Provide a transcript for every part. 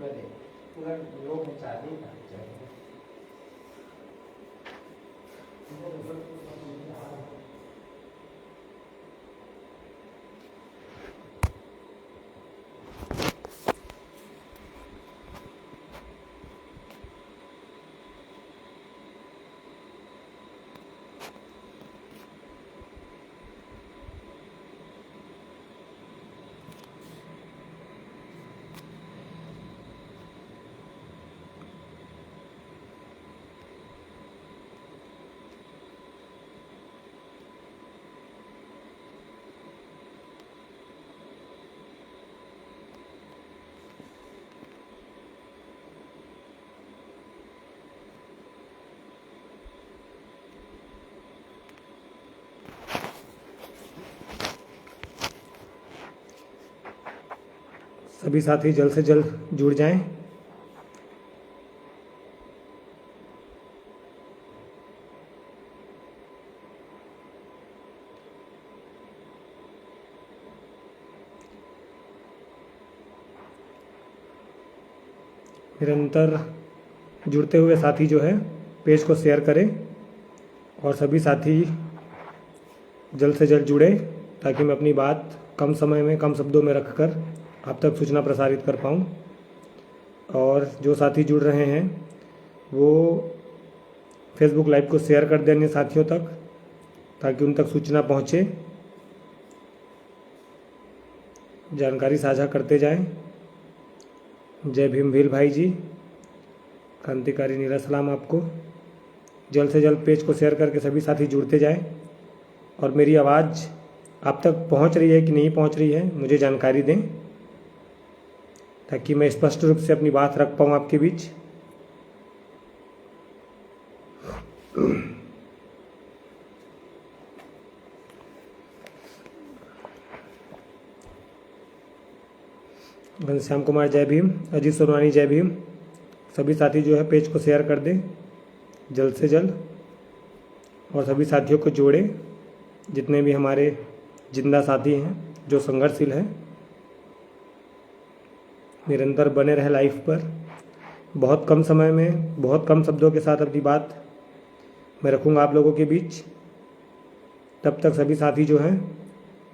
पूरा लोग में चाहते हैं। सभी साथी जल्द से जल्द जुड़ जाएं। निरंतर जुड़ते हुए साथी जो है पेज को शेयर करें और सभी साथी जल्द से जल्द जुड़े ताकि मैं अपनी बात कम समय में कम शब्दों में रखकर आप तक सूचना प्रसारित कर पाऊँ। और जो साथी जुड़ रहे हैं वो फेसबुक लाइव को शेयर कर दें अन्य साथियों तक ताकि उन तक सूचना पहुँचे। जानकारी साझा करते जाएं। जय भीम भील भाई जी, क्रांतिकारी नीला सलाम आपको। जल्द से जल्द पेज को शेयर करके सभी साथी जुड़ते जाएं और मेरी आवाज़ आप तक पहुंच रही है कि नहीं पहुंच रही है मुझे जानकारी दें ताकि मैं स्पष्ट रूप से अपनी बात रख पाऊँ आपके बीच। घनश्याम कुमार जय भीम, अजीत सोनवानी जय भीम। सभी साथी जो है पेज को शेयर कर दें जल्द से जल्द और सभी साथियों को जोड़े जितने भी हमारे जिंदा साथी हैं जो संघर्षशील हैं। निरंतर बने रहे लाइफ पर। बहुत कम समय में बहुत कम शब्दों के साथ अपनी बात मैं रखूँगा आप लोगों के बीच। तब तक सभी साथी जो हैं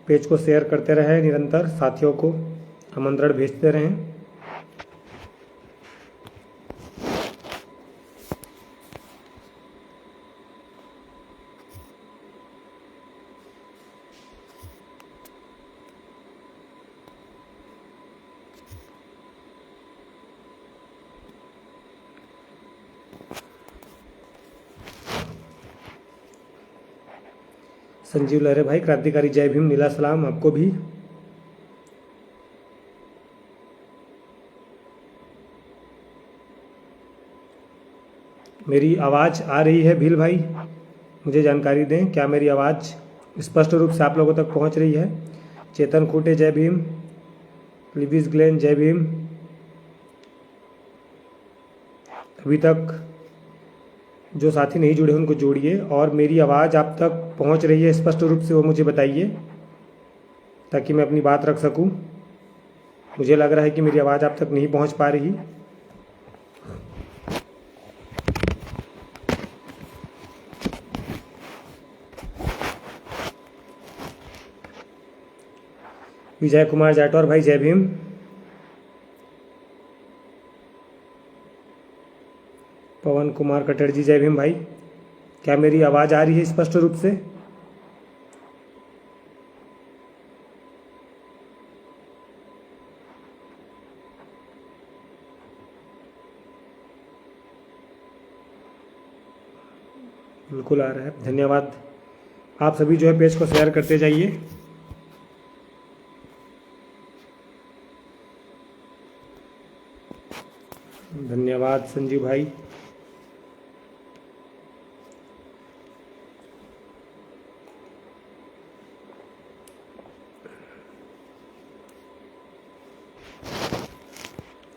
पेज को शेयर करते रहें, निरंतर साथियों को आमंत्रण भेजते रहें। संजीव लहरे भाई, क्रांतिकारी जय भीम, नीला सलाम आपको भी। मेरी आवाज़ आ रही है भील भाई, मुझे जानकारी दें क्या मेरी आवाज़ स्पष्ट रूप से आप लोगों तक पहुंच रही है। चेतन खूटे जय भीम, लिविस ग्लेन जय भीम। अभी तक जो साथी नहीं जुड़े उनको जोड़िए और मेरी आवाज़ आप तक पहुंच रही है स्पष्ट रूप से वो मुझे बताइए ताकि मैं अपनी बात रख सकूं। मुझे लग रहा है कि मेरी आवाज़ आप तक नहीं पहुंच पा रही। विजय कुमार जाटौर भाई जय भीम। पवन कुमार कटड़ जी जय भीम भाई। क्या मेरी आवाज़ आ रही है स्पष्ट रूप से? बिल्कुल आ रहा है, धन्यवाद। आप सभी जो है पेज को शेयर करते जाइए। धन्यवाद संजीव भाई।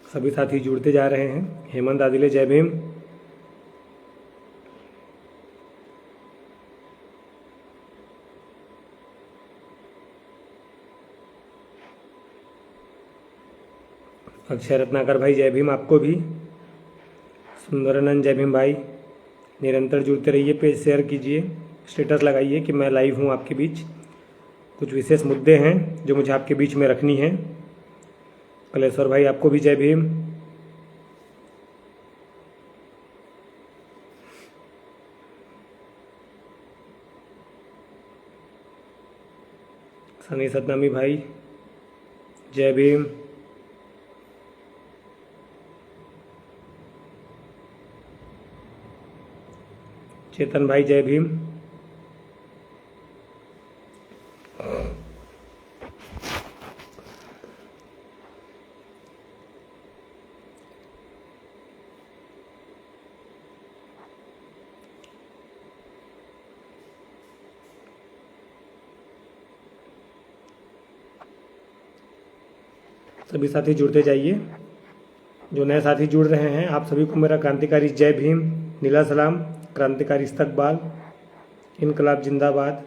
सभी साथी जुड़ते जा रहे हैं। हेमंत आदिले जय भीम। अक्षय रत्नाकर भाई जय भीम आपको भी। सुंदरानंद जय भीम भाई। निरंतर जुड़ते रहिए, पेज शेयर कीजिए, स्टेटस लगाइए कि मैं लाइव हूँ आपके बीच। कुछ विशेष मुद्दे हैं जो मुझे आपके बीच में रखनी है। कलेश्वर भाई आपको भी जय भीम। सनी सतनामी भाई जय भीम। चेतन भाई जय भीम। सभी साथी जुड़ते जाइए। जो नए साथी जुड़ रहे हैं आप सभी को मेरा क्रांतिकारी जय भीम, नीला सलाम, क्रांतिकारी इस्तकबाल, इनकलाब जिंदाबाद।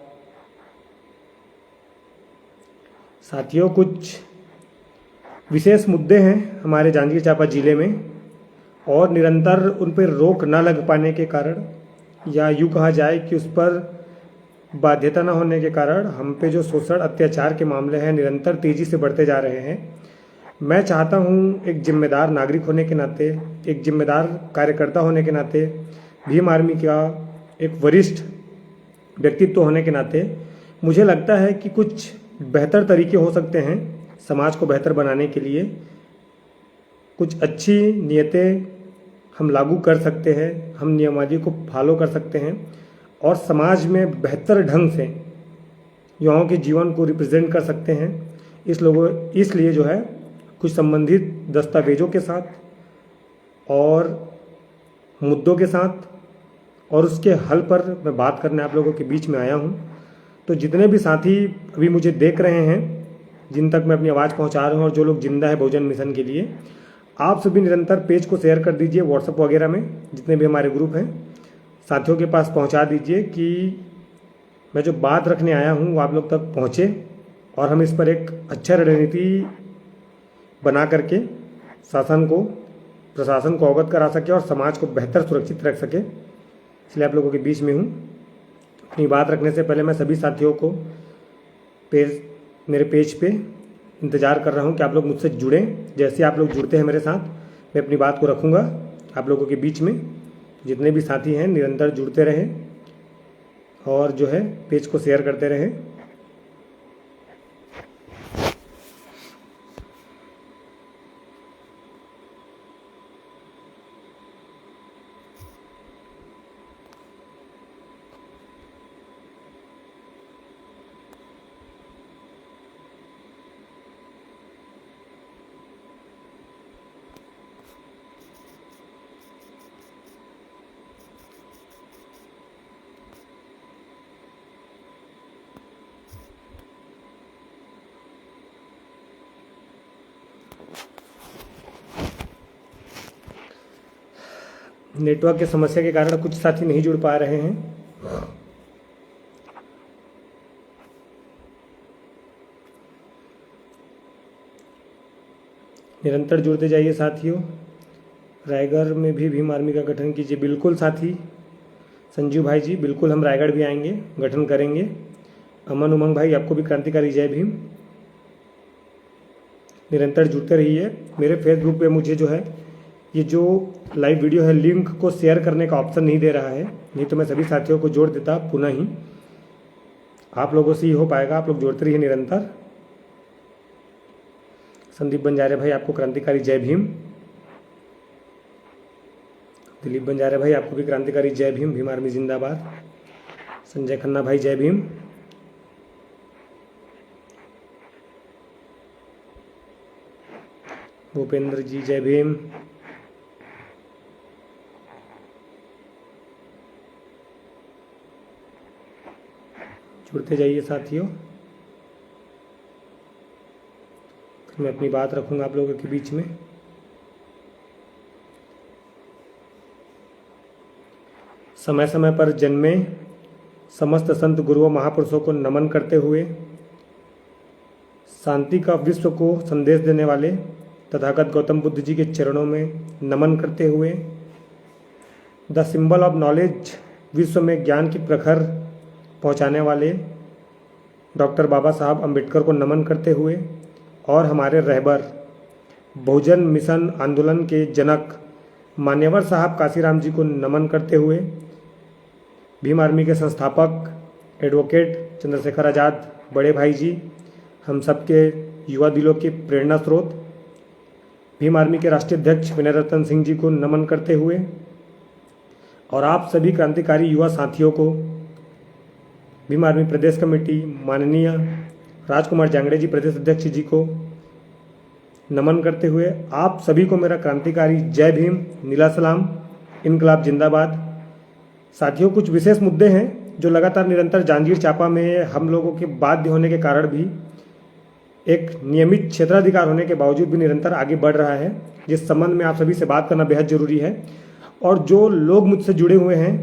साथियों, कुछ विशेष मुद्दे हैं हमारे जांजगीर चांपा ज़िले में और निरंतर उन पर रोक न लग पाने के कारण, या यूँ कहा जाए कि उस पर बाध्यता न होने के कारण हम पे जो शोषण अत्याचार के मामले हैं निरंतर तेज़ी से बढ़ते जा रहे हैं। मैं चाहता हूँ एक जिम्मेदार नागरिक होने के नाते, एक जिम्मेदार कार्यकर्ता होने के नाते, भीम आर्मी का एक वरिष्ठ व्यक्तित्व होने के नाते मुझे लगता है कि कुछ बेहतर तरीके हो सकते हैं समाज को बेहतर बनाने के लिए। कुछ अच्छी नीयतें हम लागू कर सकते हैं, हम नियमावली को फॉलो कर सकते हैं और समाज में बेहतर ढंग से युवाओं के जीवन को रिप्रेजेंट कर सकते हैं। इसलिए जो है कुछ संबंधित दस्तावेजों के साथ और मुद्दों के साथ और उसके हल पर मैं बात करने आप लोगों के बीच में आया हूं। तो जितने भी साथी अभी मुझे देख रहे हैं, जिन तक मैं अपनी आवाज़ पहुंचा रहा हूं और जो लोग जिंदा है बहुजन मिशन के लिए, आप सभी निरंतर पेज को शेयर कर दीजिए। व्हाट्सएप वगैरह में जितने भी हमारे ग्रुप हैं साथियों के पास पहुंचा दीजिए कि मैं जो बात रखने आया हूं वो आप लोग तक पहुंचे और हम इस पर एक अच्छा रणनीति बना करके शासन को, प्रशासन को अवगत करा सके और समाज को बेहतर सुरक्षित रख सके। इसलिए आप लोगों के बीच में हूँ। अपनी बात रखने से पहले मैं सभी साथियों को मेरे पेज पे इंतज़ार कर रहा हूँ कि आप लोग मुझसे जुड़ें। जैसे आप लोग जुड़ते हैं मेरे साथ, मैं अपनी बात को रखूँगा आप लोगों के बीच में। जितने भी साथी हैं निरंतर जुड़ते रहें और जो है पेज को शेयर करते रहें। नेटवर्क की समस्या के कारण कुछ साथी नहीं जुड़ पा रहे हैं। निरंतर जुड़ते जाइए साथियों। रायगढ़ में भी भीम आर्मी का गठन कीजिए। बिल्कुल साथी संजू भाई जी, बिल्कुल हम रायगढ़ भी आएंगे, गठन करेंगे। अमन उमंग भाई आपको भी क्रांतिकारी जय भीम। निरंतर जुड़ते रहिए। मेरे फेसबुक पे मुझे जो है ये जो लाइव वीडियो है लिंक को शेयर करने का ऑप्शन नहीं दे रहा है, नहीं तो मैं सभी साथियों को जोड़ देता पुनः ही। आप लोगों से ही हो पाएगा, आप लोग जोड़ते रहिए निरंतर। संदीप बंजारे भाई आपको क्रांतिकारी जय भीम। दिलीप बंजारे भाई आपको भी क्रांतिकारी जय भीम, भीम आर्मी जिंदाबाद। संजय खन्ना भाई जय भीम। भूपेंद्र जी जय भीम। जुड़ते जाइए साथियों। मैं अपनी बात रखूंगा आप लोगों के बीच में। समय समय पर जन्मे समस्त संत गुरुओं महापुरुषों को नमन करते हुए शांति का विश्व को संदेश देने वाले तथागत गौतम बुद्ध जी के चरणों में नमन करते हुए, द सिंबल ऑफ नॉलेज, विश्व में ज्ञान की प्रखर पहुंचाने वाले डॉक्टर बाबा साहब अम्बेडकर को नमन करते हुए, और हमारे रहबर बहुजन मिशन आंदोलन के जनक मान्यवर साहब काशीराम जी को नमन करते हुए, भीम आर्मी के संस्थापक एडवोकेट चंद्रशेखर आज़ाद बड़े भाई जी, हम सबके युवा दिलों के प्रेरणा स्रोत भीम आर्मी के राष्ट्रीय अध्यक्ष विनय रतन सिंह जी को नमन करते हुए, और आप सभी क्रांतिकारी युवा साथियों को, भीम आर्मी प्रदेश कमेटी माननीय राजकुमार जांगड़े जी प्रदेश अध्यक्ष जी को नमन करते हुए, आप सभी को मेरा क्रांतिकारी जय भीम, नीला सलाम, इनकलाब जिंदाबाद। साथियों, कुछ विशेष मुद्दे हैं जो लगातार निरंतर जांजगीर चांपा में हम लोगों के बाध्य होने के कारण भी, एक नियमित क्षेत्राधिकार होने के बावजूद भी निरंतर आगे बढ़ रहा है, जिस संबंध में आप सभी से बात करना बेहद जरूरी है। और जो लोग मुझसे जुड़े हुए हैं,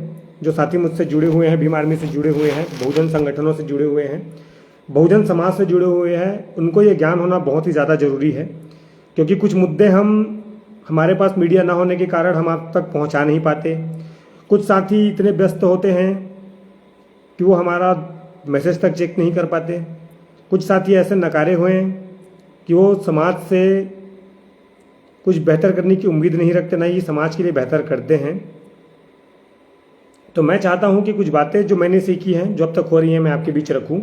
जो साथी मुझसे जुड़े हुए हैं, भीम आर्मी से जुड़े हुए हैं, बहुजन संगठनों से जुड़े हुए हैं, बहुजन समाज से जुड़े हुए हैं, उनको ये ज्ञान होना बहुत ही ज़्यादा जरूरी है, क्योंकि कुछ मुद्दे हमारे पास मीडिया ना होने के कारण हम आप तक पहुंचा नहीं पाते। कुछ साथी इतने व्यस्त होते हैं कि वो हमारा मैसेज तक चेक नहीं कर पाते। कुछ साथी ऐसे नकारे हुए हैं कि वो समाज से कुछ बेहतर करने की उम्मीद नहीं रखते, ना ही समाज के लिए बेहतर करते हैं। तो मैं चाहता हूं कि कुछ बातें जो मैंने सीखी हैं, जो अब तक हो रही हैं, मैं आपके बीच रखूं।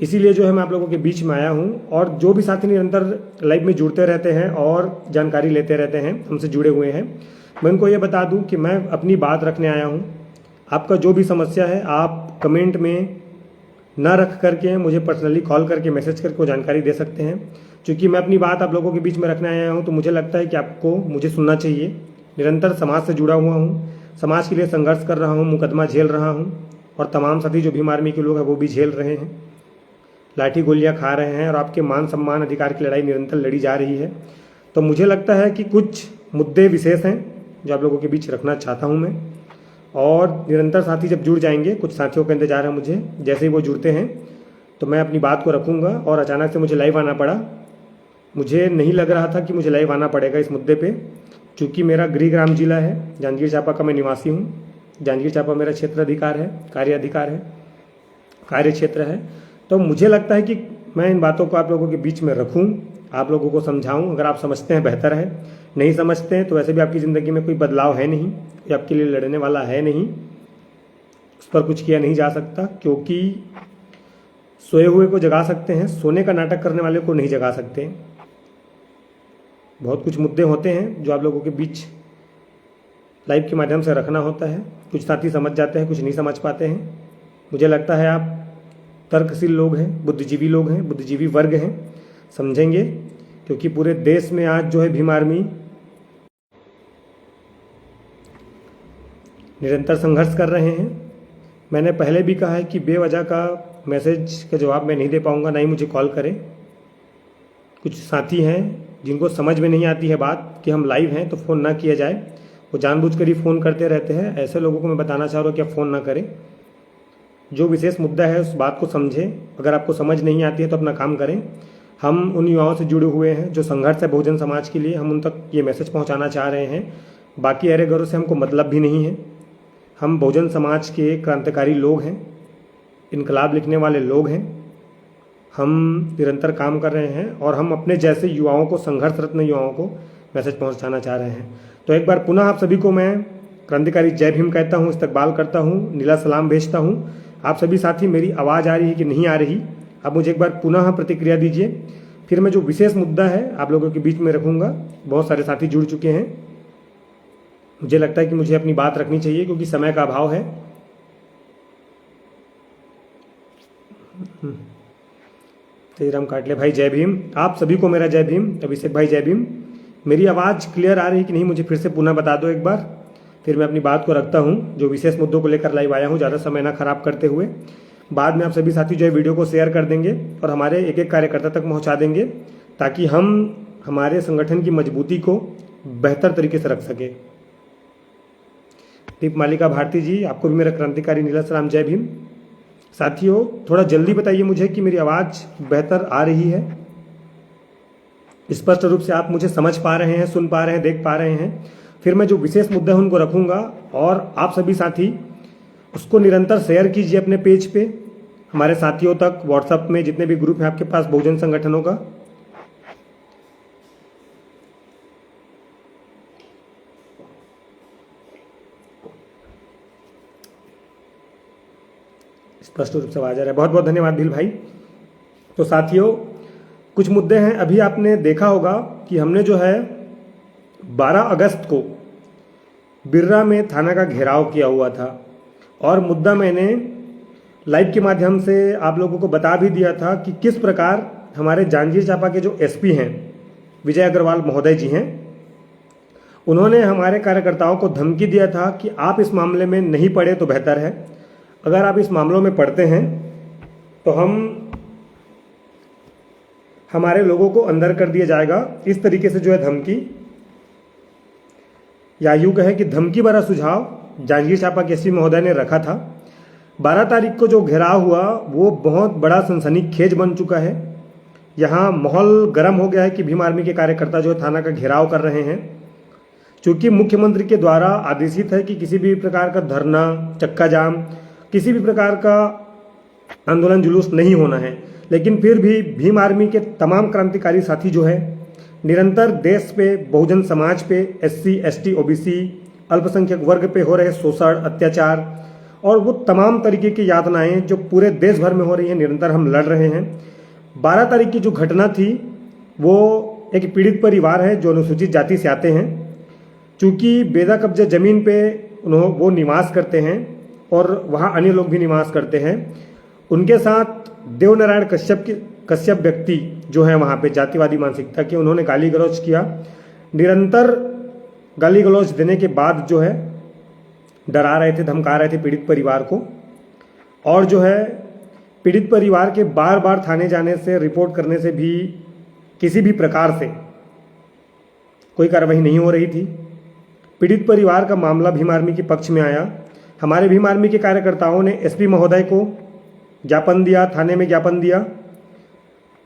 इसीलिए जो है मैं आप लोगों के बीच में आया हूं, और जो भी साथी निरंतर लाइव में जुड़ते रहते हैं और जानकारी लेते रहते हैं, हमसे जुड़े हुए हैं, मैं उनको ये बता दूं कि मैं अपनी बात रखने आया हूं। आपका जो भी समस्या है, आप कमेंट में ना रख करके मुझे पर्सनली कॉल करके मैसेज करके वो जानकारी दे सकते हैं। क्योंकि मैं अपनी बात आप लोगों के बीच में रखने आया हूँ, तो मुझे लगता है कि आपको मुझे सुनना चाहिए। निरंतर समाज से जुड़ा हुआ हूँ, समाज के लिए संघर्ष कर रहा हूँ, मुकदमा झेल रहा हूँ, और तमाम साथी जो भीम आर्मी के लोग हैं वो भी झेल रहे हैं, लाठी गोलियाँ खा रहे हैं, और आपके मान सम्मान अधिकार की लड़ाई निरंतर लड़ी जा रही है। तो मुझे लगता है कि कुछ मुद्दे विशेष हैं जो आप लोगों के बीच रखना चाहता हूँ मैं। और निरंतर साथी जब जुड़ जाएंगे, कुछ साथियों का इंतजार है मुझे, जैसे ही वो जुड़ते हैं तो मैं अपनी बात को रखूँगा। और अचानक से मुझे लाइव आना पड़ा, मुझे नहीं लग रहा था कि मुझे लाइव आना पड़ेगा इस मुद्दे पे, क्योंकि मेरा गृहग्राम जिला है, जांजगीर चांपा का मैं निवासी हूँ। जांजगीर चांपा मेरा क्षेत्र अधिकार है, कार्य अधिकार है, कार्य क्षेत्र है। तो मुझे लगता है कि मैं इन बातों को आप लोगों के बीच में रखूँ, आप लोगों को समझाऊँ। अगर आप समझते हैं बेहतर है, नहीं समझते हैं तो वैसे भी आपकी ज़िंदगी में कोई बदलाव है नहीं, कोई आपके लिए लड़ने वाला है नहीं, उस पर कुछ किया नहीं जा सकता। क्योंकि सोए हुए को जगा सकते हैं, सोने का नाटक करने वाले को नहीं जगा सकते। बहुत कुछ मुद्दे होते हैं जो आप लोगों के बीच लाइव के माध्यम से रखना होता है। कुछ साथी समझ जाते हैं, कुछ नहीं समझ पाते हैं। मुझे लगता है आप तर्कशील लोग हैं, बुद्धिजीवी लोग हैं, बुद्धिजीवी वर्ग हैं, समझेंगे। क्योंकि पूरे देश में आज जो है भीम आर्मी निरंतर संघर्ष कर रहे हैं। मैंने पहले भी कहा है कि बेवजह का मैसेज का जवाब मैं नहीं दे पाऊंगा, ना ही मुझे कॉल करें। कुछ साथी हैं जिनको समझ में नहीं आती है बात कि हम लाइव हैं तो फ़ोन ना किया जाए, वो जानबूझकर ही फ़ोन करते रहते हैं। ऐसे लोगों को मैं बताना चाह रहा हूँ कि आप फ़ोन ना करें। जो विशेष मुद्दा है उस बात को समझें। अगर आपको समझ नहीं आती है तो अपना काम करें। हम उन युवाओं से जुड़े हुए हैं जो संघर्ष है बहुजन समाज के लिए, हम उन तक ये मैसेज पहुँचाना चाह रहे हैं। बाकी अरे गौरों से हमको मतलब भी नहीं है। हम बहुजन समाज के क्रांतिकारी लोग हैं, इनकलाब लिखने वाले लोग हैं। हम निरंतर काम कर रहे हैं और हम अपने जैसे युवाओं को, संघर्ष रत्न युवाओं को मैसेज पहुंचाना चाह रहे हैं। तो एक बार पुनः आप सभी को मैं क्रांतिकारी जय भीम कहता हूं, इस्तकबाल करता हूं, नीला सलाम भेजता हूं। आप सभी साथी, मेरी आवाज़ आ रही है कि नहीं आ रही, आप मुझे एक बार पुनः प्रतिक्रिया दीजिए। फिर मैं जो विशेष मुद्दा है आप लोगों के बीच में रखूँगा। बहुत सारे साथी जुड़ चुके हैं। मुझे लगता है कि मुझे अपनी बात रखनी चाहिए क्योंकि समय का अभाव है। तेजराम काटले भाई जय भीम, आप सभी को मेरा जय भीम। अभिषेक भाई जय भीम। मेरी आवाज़ क्लियर आ रही है कि नहीं मुझे फिर से पुनः बता दो एक बार, फिर मैं अपनी बात को रखता हूँ। जो विशेष मुद्दों को लेकर लाइव आया हूँ, ज़्यादा समय ना खराब करते हुए। बाद में आप सभी साथी जो है वीडियो को शेयर कर देंगे और हमारे एक एक कार्यकर्ता तक पहुँचा देंगे, ताकि हम हमारे संगठन की मजबूती को बेहतर तरीके से रख सके। दीप मालिका भारती जी, आपको भी मेरा क्रांतिकारी नीला सलाम जय भीम। साथियों, थोड़ा जल्दी बताइए मुझे कि मेरी आवाज़ बेहतर आ रही है स्पष्ट रूप से आप मुझे समझ पा रहे हैं, सुन पा रहे हैं, देख पा रहे हैं, फिर मैं जो विशेष मुद्दे हैं उनको रखूंगा और आप सभी साथी उसको निरंतर शेयर कीजिए अपने पेज पे, हमारे साथियों तक, व्हाट्सएप में जितने भी ग्रुप हैं आपके पास बहुजन संगठनों का। स्पष्ट रूप से आवाज आ रहा है, बहुत बहुत धन्यवाद भील भाई। तो साथियों कुछ मुद्दे हैं, अभी आपने देखा होगा कि हमने जो है 12 अगस्त को बिर्रा में थाना का घेराव किया हुआ था और मुद्दा मैंने लाइव के माध्यम से आप लोगों को बता भी दिया था कि किस प्रकार हमारे जांजगीर चांपा के जो एसपी हैं विजय अग्रवाल महोदय जी हैं, उन्होंने हमारे कार्यकर्ताओं को धमकी दिया था कि आप इस मामले में नहीं पढ़े तो बेहतर है, अगर आप इस मामलों में पढ़ते हैं तो हमारे लोगों को अंदर कर दिया जाएगा। इस तरीके से जो है धमकी, या यूं कहे कि धमकी भरा सुझाव जांजगीर चांपा के एसपी महोदय ने रखा था। 12 तारीख को जो घेराव हुआ वो बहुत बड़ा सनसनीखेज बन चुका है। यहाँ माहौल गर्म हो गया है कि भीम आर्मी के कार्यकर्ता जो है थाना का घेराव कर रहे हैं, क्योंकि मुख्यमंत्री के द्वारा आदेशित है कि किसी भी प्रकार का धरना, चक्का जाम, किसी भी प्रकार का आंदोलन जुलूस नहीं होना है। लेकिन फिर भी भीम आर्मी के तमाम क्रांतिकारी साथी जो है निरंतर देश पे, बहुजन समाज पे, SC ST OBC अल्पसंख्यक वर्ग पे हो रहे शोषण, अत्याचार और वो तमाम तरीके की यातनाएं जो पूरे देश भर में हो रही हैं, निरंतर हम लड़ रहे हैं। 12 तारीख की जो घटना थी वो एक पीड़ित परिवार है जो अनुसूचित जाति से आते हैं, चूँकि बेदा कब्जा जमीन पे वो निवास करते हैं और वहाँ अन्य लोग भी निवास करते हैं। उनके साथ देवनारायण कश्यप व्यक्ति जो है वहाँ पे जातिवादी मानसिकता के, उन्होंने गाली गलौज किया। निरंतर गाली गलौज देने के बाद जो है डरा रहे थे, धमका रहे थे पीड़ित परिवार को, और जो है पीड़ित परिवार के बार बार थाने जाने से, रिपोर्ट करने से भी किसी भी प्रकार से कोई कार्रवाई नहीं हो रही थी। पीड़ित परिवार का मामला भीम आर्मी के पक्ष में आया। हमारे भीम आर्मी के कार्यकर्ताओं ने SP महोदय को ज्ञापन दिया, थाने में ज्ञापन दिया,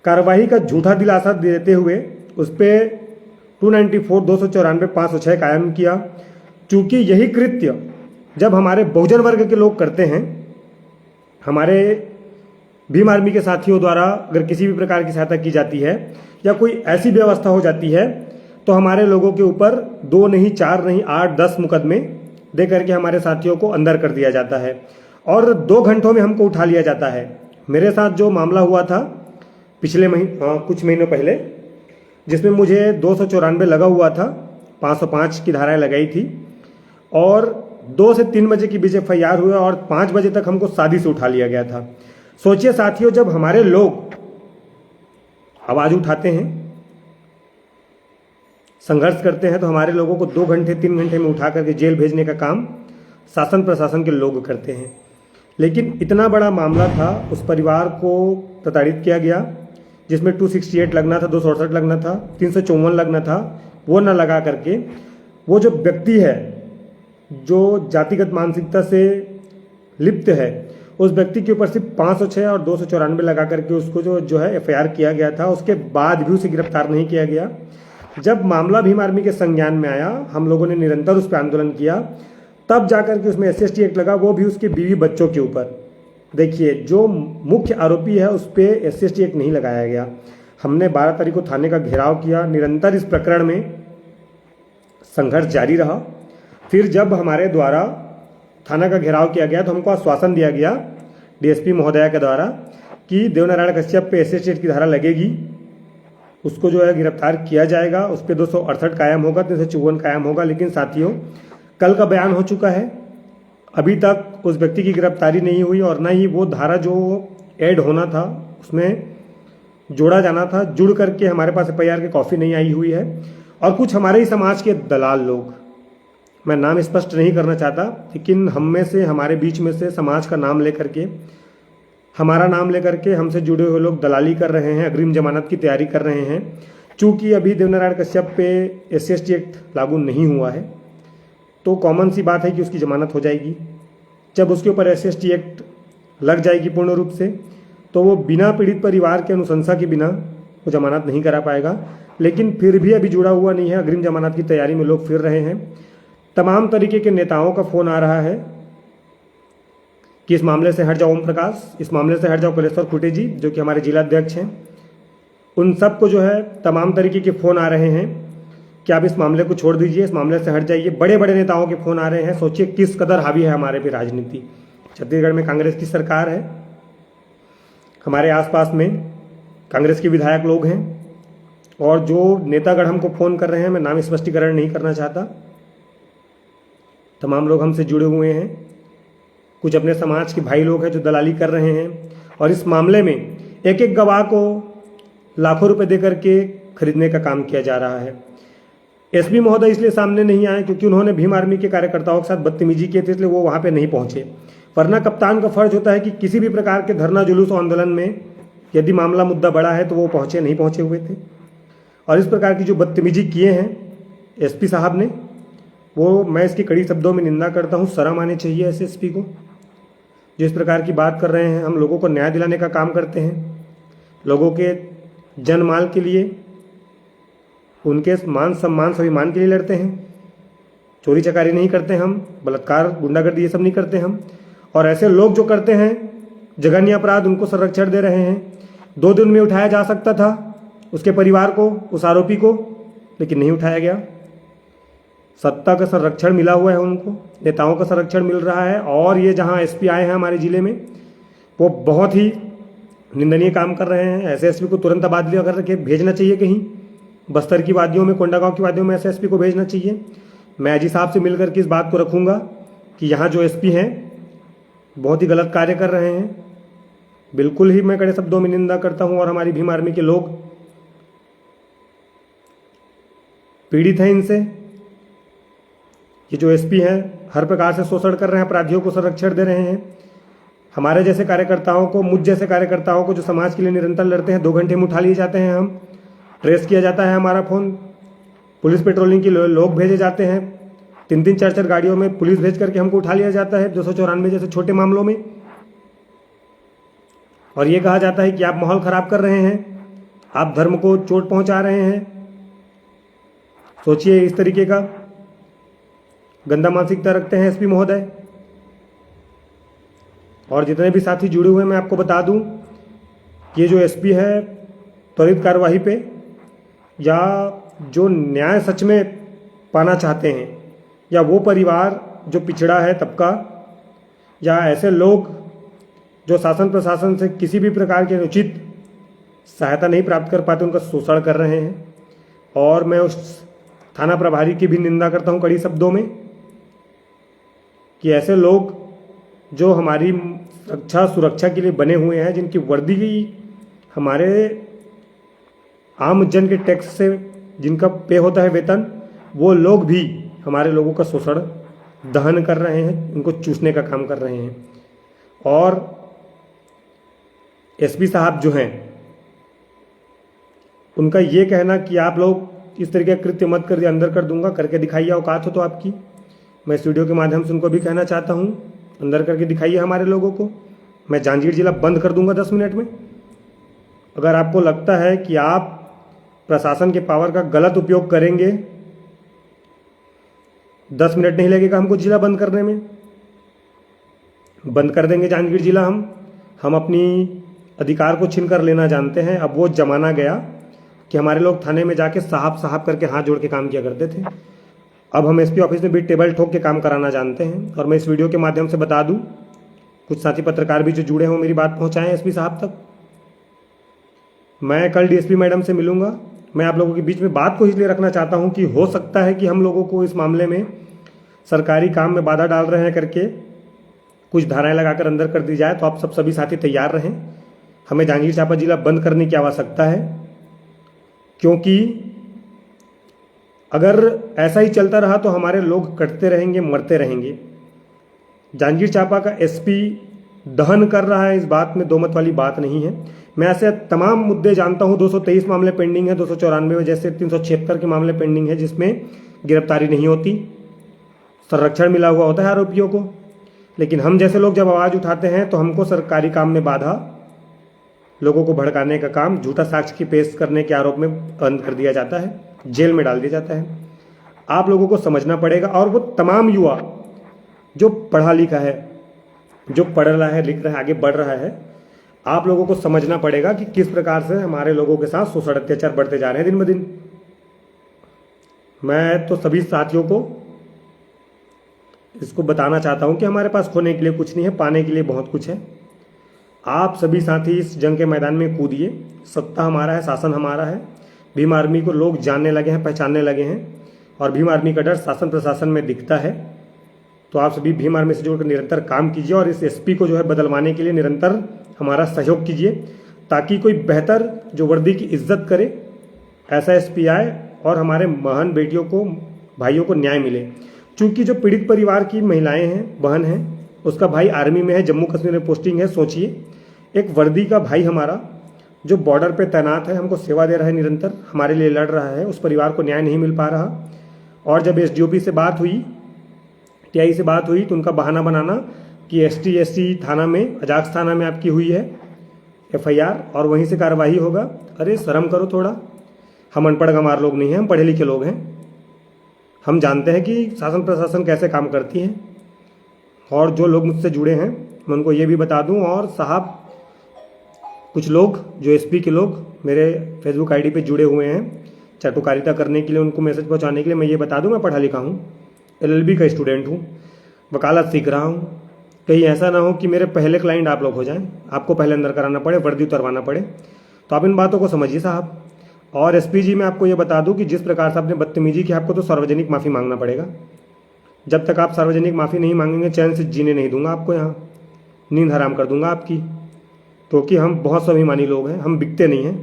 कार्रवाई का झूठा दिलासा देते हुए उस पर 294, 294, 506 कायम किया। चूंकि यही कृत्य जब हमारे बहुजन वर्ग के लोग करते हैं, हमारे भीम आर्मी के साथियों द्वारा अगर किसी भी प्रकार की सहायता की जाती है या कोई ऐसी व्यवस्था हो जाती है तो हमारे लोगों के ऊपर 2 नहीं, 4 नहीं, 8, 10 मुकदमे दे करके हमारे साथियों को अंदर कर दिया जाता है और 2 घंटों में हमको उठा लिया जाता है। मेरे साथ जो मामला हुआ था पिछले कुछ महीनों पहले, जिसमें मुझे 294 लगा हुआ था, 505 की धाराएं लगाई थी और 2 से 3 बजे के बीच FIR हुआ और 5 बजे तक हमको शादी से उठा लिया गया था। सोचिए साथियों, जब हमारे लोग आवाज उठाते हैं, संघर्ष करते हैं, तो हमारे लोगों को 2 घंटे 3 घंटे में उठा करके जेल भेजने का काम शासन प्रशासन के लोग करते हैं। लेकिन इतना बड़ा मामला था, उस परिवार को प्रताड़ित किया गया, जिसमें 268 लगना था, 268 लगना था, 354 लगना था, वो न लगा करके वो जो व्यक्ति है जो जातिगत मानसिकता से लिप्त है, उस व्यक्ति के ऊपर सिर्फ 506 और 294 लगा करके उसको जो है FIR किया गया था। उसके बाद भी उसे गिरफ्तार नहीं किया गया। जब मामला भीम आर्मी के संज्ञान में आया, हम लोगों ने निरंतर उस पर आंदोलन किया, तब जाकर के उसमें SC एक्ट लगा, वो भी उसके बीवी बच्चों के ऊपर। देखिए, जो मुख्य आरोपी है उस पर SC एक्ट नहीं लगाया गया। हमने 12 तारीख को थाने का घेराव किया, निरंतर इस प्रकरण में संघर्ष जारी रहा। फिर जब हमारे द्वारा थाना का घेराव किया गया तो हमको आश्वासन दिया गया DSP महोदया के द्वारा कि देवनारायण कश्यप पे SC एक्ट की धारा लगेगी, उसको जो है गिरफ्तार किया जाएगा, उस पर 268 कायम होगा, 354 कायम होगा। लेकिन साथियों, कल का बयान हो चुका है, अभी तक उस व्यक्ति की गिरफ्तारी नहीं हुई और ना ही वो धारा जो ऐड होना था उसमें जोड़ा जाना था, जुड़ करके हमारे पास FIR की कॉपी नहीं आई हुई है। और कुछ हमारे ही समाज के दलाल लोग, मैं नाम स्पष्ट नहीं करना चाहता, लेकिन हम में से, हमारे बीच में से समाज का नाम लेकर के, हमारा नाम लेकर के हमसे जुड़े हुए लोग दलाली कर रहे हैं, अग्रिम जमानत की तैयारी कर रहे हैं। चूंकि अभी देवनारायण कश्यप पे SC एक्ट लागू नहीं हुआ है, तो कॉमन सी बात है कि उसकी जमानत हो जाएगी। जब उसके ऊपर SC एक्ट लग जाएगी पूर्ण रूप से, तो वो बिना पीड़ित परिवार के अनुशंसा के बिना वो जमानत नहीं करा पाएगा। लेकिन फिर भी अभी जुड़ा हुआ नहीं है। अग्रिम जमानत की तैयारी में लोग फिर रहे हैं। तमाम तरीके के नेताओं का फ़ोन आ रहा है कि इस मामले से हट जाओ ओम प्रकाश, इस मामले से हट जाओ कलेश्वर खुटे जी जो कि हमारे जिला अध्यक्ष हैं। उन सबको जो है तमाम तरीके के फ़ोन आ रहे हैं कि आप इस मामले को छोड़ दीजिए, इस मामले से हट जाइए। बड़े बड़े नेताओं के फ़ोन आ रहे हैं। सोचिए किस कदर हावी है हमारे पे राजनीति। छत्तीसगढ़ में कांग्रेस की सरकार है, हमारे आसपास में कांग्रेस के विधायक लोग हैं, और जो नेतागढ़ हमको फ़ोन कर रहे हैं, मैं नाम स्पष्टीकरण नहीं करना चाहता, तमाम लोग हमसे जुड़े हुए हैं। कुछ अपने समाज के भाई लोग हैं जो दलाली कर रहे हैं, और इस मामले में एक एक गवाह को लाखों रुपए देकर के खरीदने का काम किया जा रहा है। एसपी महोदय इसलिए सामने नहीं आए क्योंकि उन्होंने भीम आर्मी के कार्यकर्ताओं के साथ बदतमीजी की थी, इसलिए वो वहाँ पे नहीं पहुँचे। वरना कप्तान का फर्ज होता है कि किसी भी प्रकार के धरना जुलूस और आंदोलन में यदि मामला मुद्दा बड़ा है तो वो नहीं पहुँचे हुए थे। और इस प्रकार की जो बदतमीजी किए हैं एसपी साहब ने, वो मैं इसकी कड़ी शब्दों में निंदा करता हूँ। शर्म आनी चाहिए ऐसे एसपी को जो इस प्रकार की बात कर रहे हैं। हम लोगों को न्याय दिलाने का काम करते हैं, लोगों के जनमाल के लिए, उनके मान सम्मान स्वाभिमान के लिए लड़ते हैं। चोरी चकारी नहीं करते हम, बलात्कार गुंडागर्दी ये सब नहीं करते हम। और ऐसे लोग जो करते हैं जघन्य अपराध, उनको संरक्षण दे रहे हैं। 2 दिन में उठाया जा सकता था उसके परिवार को, उस आरोपी को, लेकिन नहीं उठाया गया। सत्ता का संरक्षण मिला हुआ है उनको, नेताओं का संरक्षण मिल रहा है। और ये जहाँ एसपी आए हैं हमारे ज़िले में, वो बहुत ही निंदनीय काम कर रहे हैं। ऐसे एसपी को तुरंत तबादला करके भेजना चाहिए कहीं। बस्तर की वादियों में, कोंडागांव की वादियों में ऐसे एसपी को भेजना चाहिए। मैं आईजी साहब से मिलकर के इस बात को रखूँगा कि यहाँ जो एसपी हैं बहुत ही गलत कार्य कर रहे हैं। बिल्कुल ही मैं कड़े शब्दों में निंदा करता हूँ। और हमारी भीम आर्मी के लोग पीड़ित हैं इनसे। ये जो एसपी हैं हर प्रकार से शोषण कर रहे हैं, अपराधियों को संरक्षण दे रहे हैं। हमारे जैसे कार्यकर्ताओं को, मुझ जैसे कार्यकर्ताओं को जो समाज के लिए निरंतर लड़ते हैं, 2 घंटे में उठा लिए जाते हैं। हम ट्रेस किया जाता है हमारा फ़ोन, पुलिस पेट्रोलिंग के लोग भेजे जाते हैं, 3-3 4-4 गाड़ियों में पुलिस भेज करके हमको उठा लिया जाता है 294 जैसे छोटे मामलों में। और ये कहा जाता है कि आप माहौल ख़राब कर रहे हैं, आप धर्म को चोट पहुंचा रहे हैं। सोचिए इस तरीके का गंदा मानसिकता रखते हैं एसपी महोदय। और जितने भी साथी जुड़े हुए हैं मैं आपको बता दूं कि ये जो एसपी है त्वरित कार्यवाही पे, या जो न्याय सच में पाना चाहते हैं, या वो परिवार जो पिछड़ा है तबका, या ऐसे लोग जो शासन प्रशासन से किसी भी प्रकार की अनुचित सहायता नहीं प्राप्त कर पाते, उनका शोषण कर रहे हैं। और मैं उस थाना प्रभारी की भी निंदा करता हूँ कड़ी शब्दों में कि ऐसे लोग जो हमारी सुरक्षा के लिए बने हुए हैं, जिनकी वर्दी हमारे आम जन के टैक्स से जिनका पे होता है वेतन, वो लोग भी हमारे लोगों का शोषण दहन कर रहे हैं, उनको चूसने का काम कर रहे हैं। और एसपी साहब जो हैं, उनका ये कहना कि आप लोग इस तरीके का कृत्य मत कर, अंदर कर दूंगा, करके दिखाइए, औकात हो तो आपकी। मैं इस वीडियो के माध्यम से उनको भी कहना चाहता हूँ, अंदर करके दिखाइए हमारे लोगों को। मैं जांजगीर जिला बंद कर दूंगा 10 मिनट में। अगर आपको लगता है कि आप प्रशासन के पावर का गलत उपयोग करेंगे, 10 मिनट नहीं लगेगा हमको जिला बंद करने में। बंद कर देंगे जांजगीर जिला हम अपनी अधिकार को छीन कर लेना जानते हैं। अब वो जमाना गया कि हमारे लोग थाने में जाके साहब करके हाथ जोड़ के काम किया करते थे। अब हम एसपी ऑफिस में भी टेबल ठोक के काम कराना जानते हैं। और मैं इस वीडियो के माध्यम से बता दूं, कुछ साथी पत्रकार भी जो जुड़े हों मेरी बात पहुंचाएं एसपी साहब तक। मैं कल डीएसपी मैडम से मिलूंगा। मैं आप लोगों के बीच में बात को इसलिए रखना चाहता हूं कि हो सकता है कि हम लोगों को इस मामले में सरकारी काम में बाधा डाल रहे हैं करके कुछ धाराएं लगाकर अंदर कर दी जाए। तो आप सभी साथी तैयार रहें। हमें जांजगीर चांपा जिला बंद करने की आवश्यकता है, क्योंकि अगर ऐसा ही चलता रहा तो हमारे लोग कटते रहेंगे, मरते रहेंगे। जांजगीर चांपा का एसपी दहन कर रहा है, इस बात में दो मत वाली बात नहीं है। मैं ऐसे तमाम मुद्दे जानता हूं। 223 मामले पेंडिंग है, 294 जैसे 376 के मामले पेंडिंग है जिसमें गिरफ्तारी नहीं होती, संरक्षण मिला हुआ होता है आरोपियों को। लेकिन हम जैसे लोग जब आवाज़ उठाते हैं तो हमको सरकारी काम में बाधा लोगों को भड़काने का काम, झूठा साक्ष्य की पेश करने के आरोप में बंद कर दिया जाता है, जेल में डाल दिया जाता है। आप लोगों को समझना पड़ेगा। और वो तमाम युवा जो पढ़ा लिखा है, जो पढ़ रहा है, लिख रहा है, आगे बढ़ रहा है, आप लोगों को समझना पड़ेगा कि किस प्रकार से हमारे लोगों के साथ शोषण अत्याचार बढ़ते जा रहे हैं दिन ब दिन। मैं तो सभी साथियों को इसको बताना चाहता हूं कि हमारे पास खोने के लिए कुछ नहीं है, पाने के लिए बहुत कुछ है। आप सभी साथी इस जंग के मैदान में कूदिए। सत्ता हमारा है, शासन हमारा है। भीम आर्मी को लोग जानने लगे हैं, पहचानने लगे हैं, और भीम आर्मी का डर शासन प्रशासन में दिखता है। तो आप सभी भीम आर्मी से जुड़कर निरंतर काम कीजिए और इस एसपी को जो है बदलवाने के लिए निरंतर हमारा सहयोग कीजिए, ताकि कोई बेहतर जो वर्दी की इज्जत करे ऐसा एसपी आए और हमारे महान बेटियों को, भाइयों को न्याय मिले। चूंकि जो पीड़ित परिवार की महिलाएं हैं, बहन हैं, उसका भाई आर्मी में है, जम्मू कश्मीर में पोस्टिंग है। सोचिए, एक वर्दी का भाई हमारा जो बॉर्डर पे तैनात है, हमको सेवा दे रहा है, निरंतर हमारे लिए लड़ रहा है, उस परिवार को न्याय नहीं मिल पा रहा। और जब एसडीओपी से बात हुई, टीआई से बात हुई, तो उनका बहाना बनाना कि एसटी थाना में, अजाक्स थाना में आपकी हुई है एफआईआर और वहीं से कार्रवाई होगा। अरे शर्म करो थोड़ा। हम अनपढ़ गंवार लोग नहीं हैं, हम पढ़े लिखे लोग हैं। हम जानते हैं कि शासन प्रशासन कैसे काम करती है। और जो लोग मुझसे जुड़े हैं मैं उनको ये भी बता दूं, और साहब कुछ लोग जो एसपी के लोग मेरे फेसबुक आईडी पे जुड़े हुए हैं चाटुकारिता करने के लिए, उनको मैसेज पहुंचाने के लिए मैं ये बता दूं, मैं पढ़ा लिखा हूँ, एलएलबी का स्टूडेंट हूँ, वकालत सीख रहा हूँ। कहीं ऐसा ना हो कि मेरे पहले क्लाइंट आप लोग हो जाएं, आपको पहले अंदर कराना पड़े, वर्दी उतरवाना पड़े। तो आप इन बातों को समझिए साहब। और एसपी जी, मैं आपको ये बता दूं कि जिस प्रकार से आपने बदतमीजी की, आपको तो सार्वजनिक माफ़ी मांगना पड़ेगा। जब तक आप सार्वजनिक माफ़ी नहीं मांगेंगे, चैन से जीने नहीं दूंगा आपको, यहाँ नींद हराम कर दूंगा आपकी। क्योंकि हम बहुत स्वाभिमानी लोग हैं, हम बिकते नहीं हैं।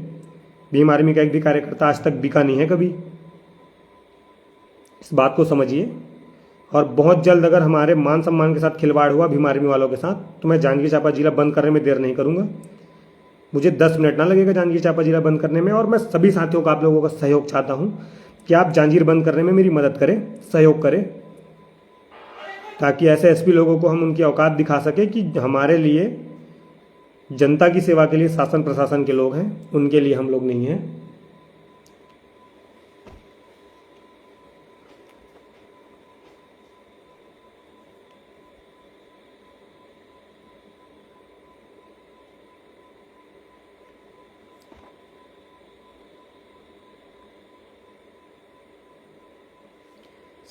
भीम आर्मी का एक भी कार्यकर्ता आज तक बिका नहीं है कभी। इस बात को समझिए। और बहुत जल्द अगर हमारे मान सम्मान के साथ खिलवाड़ हुआ भीम आर्मी वालों के साथ, तो मैं जांजगीर चांपा जिला बंद करने में देर नहीं करूंगा। मुझे 10 मिनट ना लगेगा जांजगीर चांपा जिला बंद करने में। और मैं सभी साथियों का, आप लोगों का सहयोग चाहता हूं कि आप जांजगीर बंद करने में मेरी मदद करें, सहयोग करें, ताकि ऐसे एसपी लोगों को हम उनकी औकात दिखा सके कि हमारे लिए, जनता की सेवा के लिए शासन प्रशासन के लोग हैं, उनके लिए हम लोग नहीं हैं।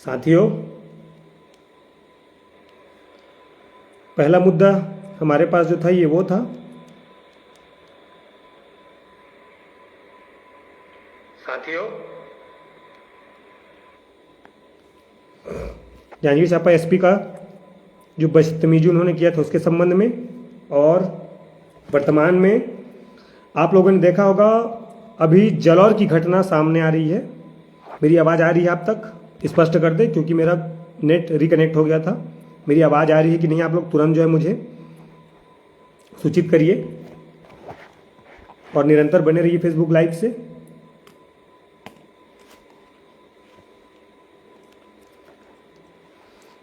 साथियों, पहला मुद्दा हमारे पास जो था ये वो था। साथियों, जांजगीर चांपा एसपी का जो बदतमीजी उन्होंने किया था उसके संबंध में। और वर्तमान में आप लोगों ने देखा होगा, अभी जलौर की घटना सामने आ रही है। मेरी आवाज़ आ रही है आप तक? स्पष्ट कर दे, क्योंकि मेरा नेट रिकनेक्ट हो गया था। मेरी आवाज़ आ रही है कि नहीं? आप लोग तुरंत जो है मुझे सूचित करिए और निरंतर बने रहिए फेसबुक लाइव से।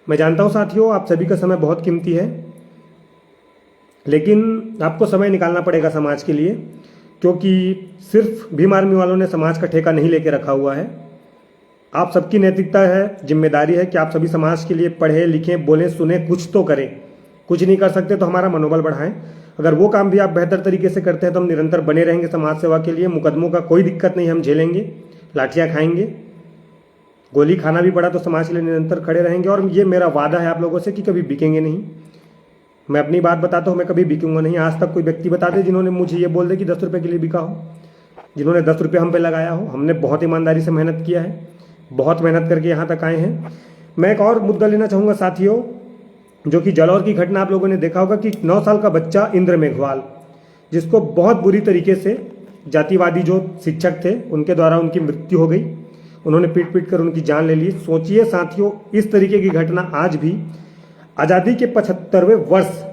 मैं जानता हूं साथियों, आप सभी का समय बहुत कीमती है, लेकिन आपको समय निकालना पड़ेगा समाज के लिए, क्योंकि सिर्फ भीम आर्मी वालों ने समाज का ठेका नहीं लेके रखा हुआ है। आप सबकी नैतिकता है, जिम्मेदारी है कि आप सभी समाज के लिए पढ़े लिखें, बोलें, सुने, कुछ तो करें। कुछ नहीं कर सकते तो हमारा मनोबल बढ़ाएं। अगर वो काम भी आप बेहतर तरीके से करते हैं तो हम निरंतर बने रहेंगे समाज सेवा के लिए। मुकदमों का कोई दिक्कत नहीं, हम झेलेंगे, लाठियाँ खाएंगे, गोली खाना भी पड़ा तो समाज के लिए निरंतर खड़े रहेंगे। और ये मेरा वादा है आप लोगों से कि कभी बिकेंगे नहीं। मैं अपनी बात बताता हूँ, मैं कभी बिकूंगा नहीं। आज तक कोई व्यक्ति बता दे जिन्होंने मुझे ये बोल दे कि 10 रुपये के लिए बिका हो, जिन्होंने 10 रुपये हम पे लगाया हो। हमने बहुत ईमानदारी से मेहनत किया है, बहुत मेहनत करके यहाँ तक आए हैं। मैं एक और मुद्दा लेना चाहूँगा साथियों, जो कि जलौर की घटना आप लोगों ने देखा होगा कि 9 साल का बच्चा इंद्र मेघवाल, जिसको बहुत बुरी तरीके से जातिवादी जो शिक्षक थे उनके द्वारा उनकी मृत्यु हो गई। उन्होंने पीट पीट कर उनकी जान ले ली। सोचिए साथियों, इस तरीके की घटना आज भी आज़ादी के 75वें वर्ष,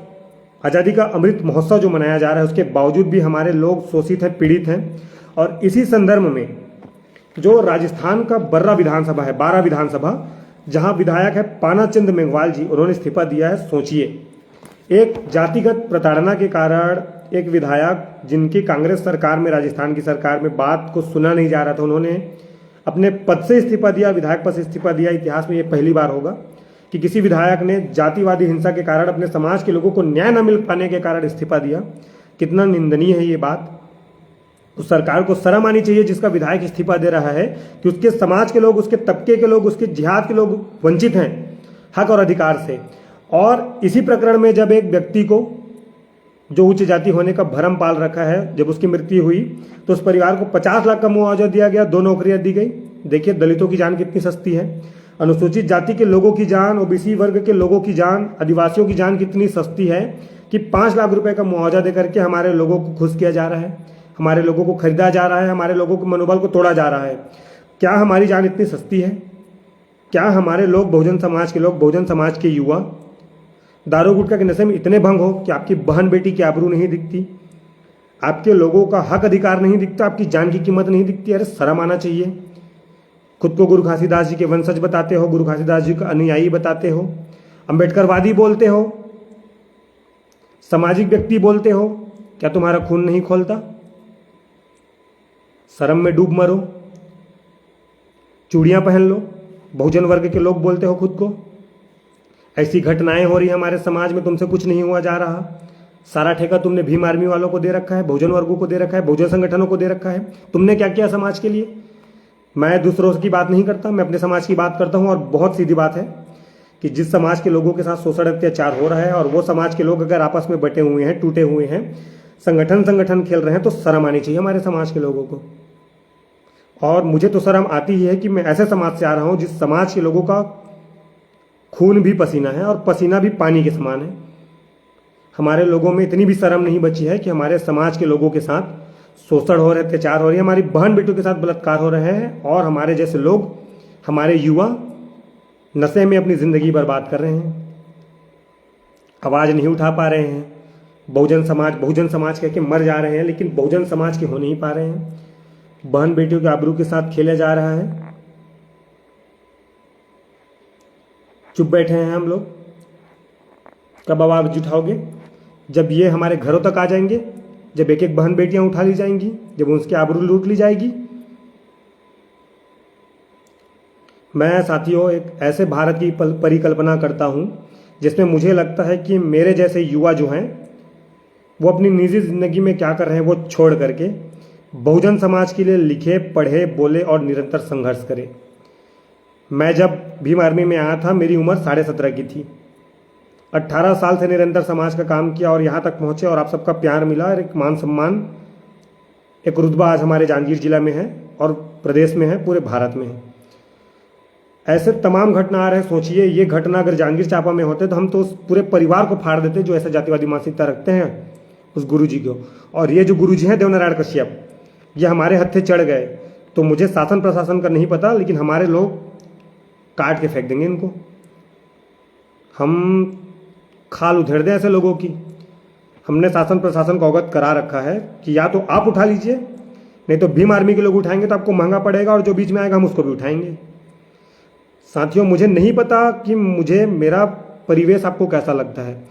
आज़ादी का अमृत महोत्सव जो मनाया जा रहा है, उसके बावजूद भी हमारे लोग शोषित हैं, पीड़ित हैं। और इसी संदर्भ में जो राजस्थान का बर्रा विधानसभा है, बारा विधानसभा, जहां विधायक है पानाचंद मेघवाल जी, उन्होंने इस्तीफा दिया है। सोचिए, एक जातिगत प्रताड़ना के कारण एक विधायक जिनकी कांग्रेस सरकार में, राजस्थान की सरकार में बात को सुना नहीं जा रहा था, उन्होंने अपने पद से इस्तीफा दिया, विधायक पद से इस्तीफा दिया। इतिहास में ये पहली बार होगा कि किसी विधायक ने जातिवादी हिंसा के कारण, अपने समाज के लोगों को न्याय न मिल पाने के कारण इस्तीफा दिया। कितना निंदनीय है ये बात। उस सरकार को शर्म आनी चाहिए जिसका विधायक इस्तीफा दे रहा है कि उसके समाज के लोग, उसके तबके के लोग, उसके जिहाद के लोग वंचित हैं हक और अधिकार से। और इसी प्रकरण में जब एक व्यक्ति को जो उच्च जाति होने का भरम पाल रखा है, जब उसकी मृत्यु हुई तो उस परिवार को 50 लाख का मुआवजा दिया गया, 2 नौकरियां दी गई। देखिए दलितों की जान कितनी सस्ती है, अनुसूचित जाति के लोगों की जान, ओबीसी वर्ग के लोगों की जान, आदिवासियों की जान कितनी सस्ती है कि 5 लाख रुपए का मुआवजा देकर के हमारे लोगों को खुश किया जा रहा है, हमारे लोगों को खरीदा जा रहा है, हमारे लोगों के मनोबल को तोड़ा जा रहा है। क्या हमारी जान इतनी सस्ती है? क्या हमारे लोग, बहुजन समाज के लोग, बहुजन समाज के युवा दारू गुटखा के नशे में इतने भंग हो कि आपकी बहन बेटी की आबरू नहीं दिखती, आपके लोगों का हक अधिकार नहीं दिखता, आपकी जान की कीमत नहीं दिखती? अरे शर्म आना चाहिए। खुद को गुरु घासीदास जी के वंशज बताते हो, गुरु घासीदास जी का अनुयायी बताते हो, अंबेडकरवादी बोलते हो, सामाजिक व्यक्ति बोलते हो। क्या तुम्हारा खून नहीं खोलता? शर्म में डूब मरो, चूड़ियां पहन लो। बहुजन वर्ग के लोग बोलते हो खुद को। ऐसी घटनाएं हो रही हमारे समाज में, तुमसे कुछ नहीं हुआ जा रहा। सारा ठेका तुमने भीम आर्मी वालों को दे रखा है, बहुजन वर्गों को दे रखा है, बहुजन संगठनों को दे रखा है। तुमने क्या किया समाज के लिए? मैं दूसरों की बात नहीं करता, मैं अपने समाज की बात करता हूं। और बहुत सीधी बात है कि जिस समाज के लोगों के साथ शोषण अत्याचार हो रहा है और वो समाज के लोग अगर आपस में बटे हुए हैं, टूटे हुए हैं, संगठन खेल रहे हैं, तो शर्म आनी चाहिए हमारे समाज के लोगों को। और मुझे तो शर्म आती ही है कि मैं ऐसे समाज से आ रहा हूं जिस समाज के लोगों का खून भी पसीना है और पसीना भी पानी के समान है। हमारे लोगों में इतनी भी शर्म नहीं बची है कि हमारे समाज के लोगों के साथ शोषण हो रहे, अत्याचार हो रही है, हमारी बहन बेटियों के साथ बलात्कार हो रहे हैं और हमारे जैसे लोग, हमारे युवा नशे में अपनी जिंदगी बर्बाद कर रहे हैं, आवाज नहीं उठा पा रहे हैं। बहुजन समाज कह के मर जा रहे हैं, लेकिन बहुजन समाज के हो नहीं पा रहे हैं। बहन बेटियों के आबरू के साथ खेला जा रहा है। चुप बैठे हैं हम लोग। कब आवाज उठाओगे? जब ये हमारे घरों तक आ जाएंगे, जब एक एक बहन बेटियां उठा ली जाएंगी, जब उसकी आबरू लूट ली जाएगी। मैं साथियों एक ऐसे भारत की परिकल्पना करता हूं जिसमें मुझे लगता है कि मेरे जैसे युवा जो हैं वो अपनी निजी जिंदगी में क्या कर रहे हैं वो छोड़ करके बहुजन समाज के लिए लिखे, पढ़े, बोले और निरंतर संघर्ष करें। मैं जब भीम आर्मी में आया था मेरी उम्र 17.5 की थी। 18 साल से निरंतर समाज का काम किया और यहाँ तक पहुँचे और आप सबका प्यार मिला और एक मान सम्मान, एक रुतबा आज हमारे जांजगीर जिला में है और प्रदेश में है, पूरे भारत में है। ऐसे तमाम घटना आ रहे हैं। सोचिए ये घटना अगर जांजगीर चांपा में होते तो हम तो उस पूरे परिवार को फाड़ देते जो ऐसा जातिवादी मानसिकता रखते हैं उस गुरुजी को। और ये जो गुरुजी हैं देवनारायण कश्यप, ये हमारे हत्थे चढ़ गए तो मुझे शासन प्रशासन का नहीं पता, लेकिन हमारे लोग काट के फेंक देंगे इनको। हम खाल उधेड़ दें ऐसे लोगों की। हमने शासन प्रशासन को अवगत करा रखा है कि या तो आप उठा लीजिए, नहीं तो भीम आर्मी के लोग उठाएंगे तो आपको महंगा पड़ेगा और जो बीच में आएगा हम उसको भी उठाएंगे। साथियों मुझे नहीं पता कि मुझे मेरा परिवेश आपको कैसा लगता है,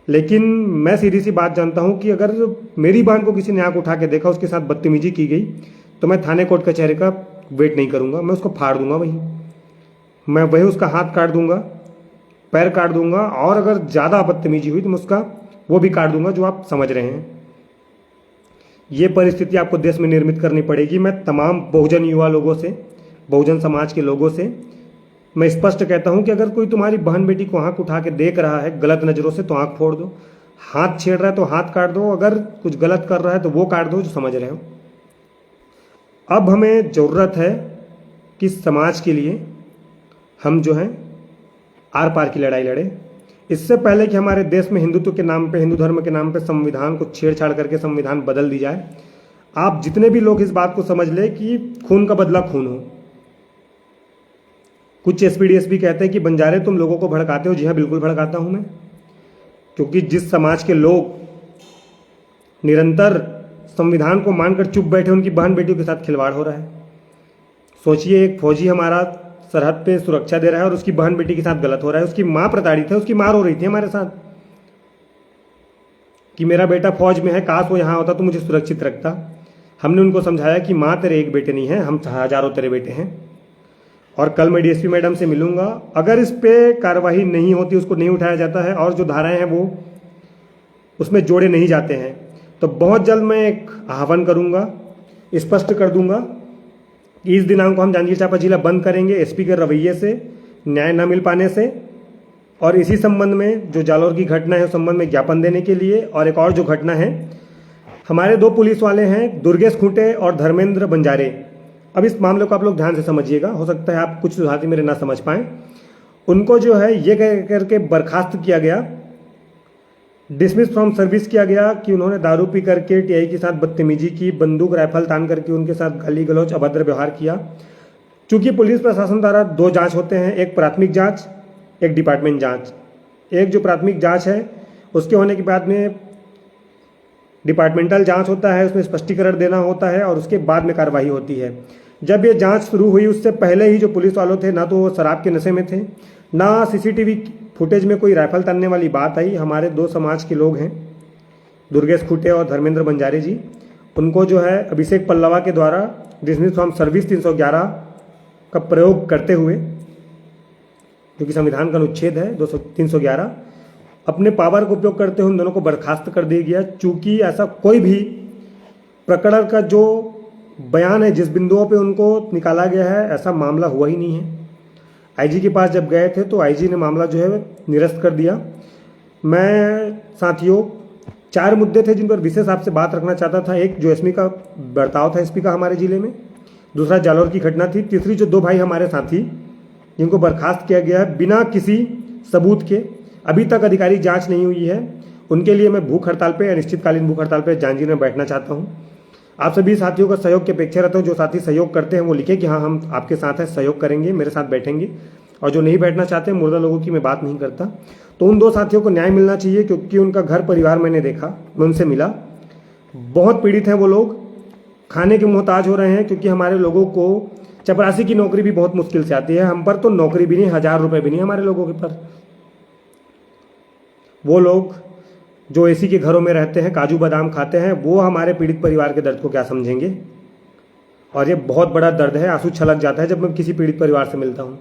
लेकिन मैं सीधी सी बात जानता हूं कि अगर मेरी बहन को किसी ने आंख उठा के देखा, उसके साथ बदतमीजी की गई, तो मैं थाने कोर्ट कचहरी का वेट नहीं करूंगा, मैं उसको फाड़ दूंगा। मैं वही उसका हाथ काट दूंगा, पैर काट दूंगा और अगर ज़्यादा बदतमीजी हुई तो मैं उसका वो भी काट दूंगा, जो आप समझ रहे हैं। ये परिस्थिति आपको देश में निर्मित करनी पड़ेगी। मैं तमाम बहुजन युवा लोगों से, बहुजन समाज के लोगों से मैं स्पष्ट कहता हूं कि अगर कोई तुम्हारी बहन बेटी को आंख उठा के देख रहा है गलत नज़रों से तो आंख फोड़ दो, हाथ छेड़ रहा है तो हाथ काट दो, अगर कुछ गलत कर रहा है तो वो काट दो जो समझ रहे हो। अब हमें ज़रूरत है कि समाज के लिए हम जो हैं आर पार की लड़ाई लड़े। इससे पहले कि हमारे देश में हिंदुत्व के नाम पे, हिंदू धर्म के नाम पे संविधान को छेड़छाड़ करके संविधान बदल दी जाए, आप जितने भी लोग इस बात को समझ ले कि खून का बदला खून हो। कुछ एसपीडीएस भी कहते हैं कि बंजारे तुम लोगों को भड़काते हो। जी हाँ, बिल्कुल भड़काता हूं मैं, क्योंकि जिस समाज के लोग निरंतर संविधान को मानकर चुप बैठे उनकी बहन बेटियों के साथ खिलवाड़ हो रहा है। सोचिए एक फौजी हमारा सरहद पे सुरक्षा दे रहा है और उसकी बहन बेटी के साथ गलत हो रहा है। उसकी माँ प्रताड़ित है, उसकी माँ रो रही थी हमारे साथ। कि मेरा बेटा फौज में है, काश वो यहाँ होता तो मुझे सुरक्षित रखता। हमने उनको समझाया कि माँ तेरे एक बेटे नहीं हैं, हम हजारों तेरे बेटे हैं। और कल मैं डीएसपी मैडम से मिलूंगा, अगर इस पे कार्रवाई नहीं होती, उसको नहीं उठाया जाता है और जो धाराएं हैं वो उसमें जोड़े नहीं जाते हैं, तो बहुत जल्द मैं एक आह्वान करूंगा, स्पष्ट कर दूंगा कि इस दिनांक को हम जांजगीर चांपा जिला बंद करेंगे एसपी के रवैये से, न्याय न मिल पाने से। और इसी संबंध में जो जालौर की घटना है उस संबंध में ज्ञापन देने के लिए। और एक और जो घटना है, हमारे 2 पुलिस वाले हैं, दुर्गेश खूंटे और धर्मेंद्र बंजारे। अब इस मामले को आप लोग ध्यान से समझिएगा, हो सकता है आप कुछ सुधार्थी मेरे ना समझ पाएं। उनको जो है ये कह करके बर्खास्त किया गया, डिसमिस फ्रॉम सर्विस किया गया कि उन्होंने दारू पी करके टीआई के साथ बदतमीजी की, बंदूक राइफल तान करके उनके साथ गाली गलौज अभद्र व्यवहार किया। चूंकि पुलिस प्रशासन द्वारा 2 जांच होते हैं, एक प्राथमिक जांच, एक डिपार्टमेंट जांच। एक जो प्राथमिक जांच है उसके होने के बाद में डिपार्टमेंटल जांच होता है, उसमें स्पष्टीकरण देना होता है और उसके बाद में कार्रवाई होती है। जब ये जांच शुरू हुई उससे पहले ही जो पुलिस वालों थे, ना तो वो शराब के नशे में थे, ना सीसीटीवी फुटेज में कोई राइफल तानने वाली बात आई। हमारे 2 समाज के लोग हैं, दुर्गेश खूंटे और धर्मेंद्र बंजारे जी, उनको जो है अभिषेक पल्लवा के द्वारा डिसमिस फ्रॉम सर्विस 311 का प्रयोग करते हुए, जो कि संविधान का अनुच्छेद है 311, अपने पावर का उपयोग करते हुए उन दोनों को बर्खास्त कर दिया गया। चूंकि ऐसा कोई भी प्रकरण का जो बयान है, जिस बिंदुओं पे उनको निकाला गया है, ऐसा मामला हुआ ही नहीं है। आईजी के पास जब गए थे तो आईजी ने मामला जो है निरस्त कर दिया। मैं साथियों 4 मुद्दे थे जिन पर विशेष आपसे बात रखना चाहता था। एक जो एसपी का बर्ताव था एसपी का हमारे जिले में, दूसरा जालौर की घटना थी, तीसरी जो 2 भाई हमारे साथी जिनको बर्खास्त किया गया है बिना किसी सबूत के, अभी तक अधिकारी जांच नहीं हुई है, उनके लिए मैं भूख हड़ताल पे, अनिश्चितकालीन भूख हड़ताल पे जांजगीर में बैठना चाहता हूँ। आप सभी साथियों का सहयोग की अपेक्षा रहता हूँ। जो साथी सहयोग करते हैं वो लिखे कि हाँ हम आपके साथ हैं, सहयोग करेंगे, मेरे साथ बैठेंगे। और जो नहीं बैठना चाहते हैं, मुर्दा लोगों की मैं बात नहीं करता। तो उन 2 साथियों को न्याय मिलना चाहिए, क्योंकि उनका घर परिवार मैंने देखा, मैं उनसे मिला, बहुत पीड़ित हैं वो लोग, खाने के मोहताज हो रहे हैं। क्योंकि हमारे लोगों को चपरासी की नौकरी भी बहुत मुश्किल से आती है, हम पर तो नौकरी भी नहीं, 1000 रुपये भी नहीं हमारे लोगों के पर। वो लोग जो एसी के घरों में रहते हैं, काजू बादाम खाते हैं, वो हमारे पीड़ित परिवार के दर्द को क्या समझेंगे। और ये बहुत बड़ा दर्द है, आंसू छलक जाता है जब मैं किसी पीड़ित परिवार से मिलता हूँ।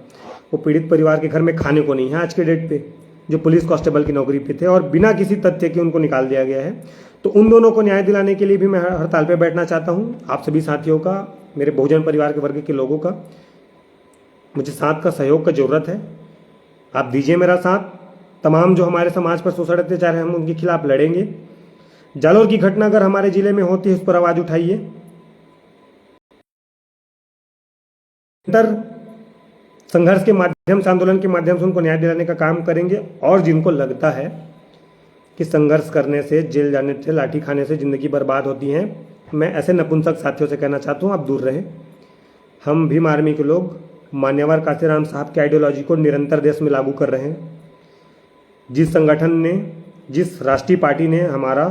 वो पीड़ित परिवार के घर में खाने को नहीं है आज के डेट पे, जो पुलिस कांस्टेबल की नौकरी पे थे और बिना किसी तथ्य के उनको निकाल दिया गया है। तो उन दोनों को न्याय दिलाने के लिए भी मैं हड़ताल पे बैठना चाहता हूँ। आप सभी साथियों का, मेरे बहुजन परिवार के वर्ग के लोगों का, मुझे साथ का सहयोग का जरूरत है। आप दीजिए मेरा साथ। तमाम जो हमारे समाज पर शोषण अत्याचार है हम उनके खिलाफ लड़ेंगे। जालौर की घटना अगर हमारे जिले में होती है उस पर आवाज उठाइए। संघर्ष के माध्यम से, आंदोलन के माध्यम से उनको न्याय दिलाने का काम करेंगे। और जिनको लगता है कि संघर्ष करने से, जेल जाने से, लाठी खाने से जिंदगी बर्बाद होती है, मैं ऐसे नपुंसक साथियों से कहना चाहता हूँ आप दूर रहें। हम भीम आर्मी के लोग मान्यवर काशीराम साहब की आइडियोलॉजी को निरंतर देश में लागू कर रहे हैं। जिस संगठन ने, जिस राष्ट्रीय पार्टी ने हमारा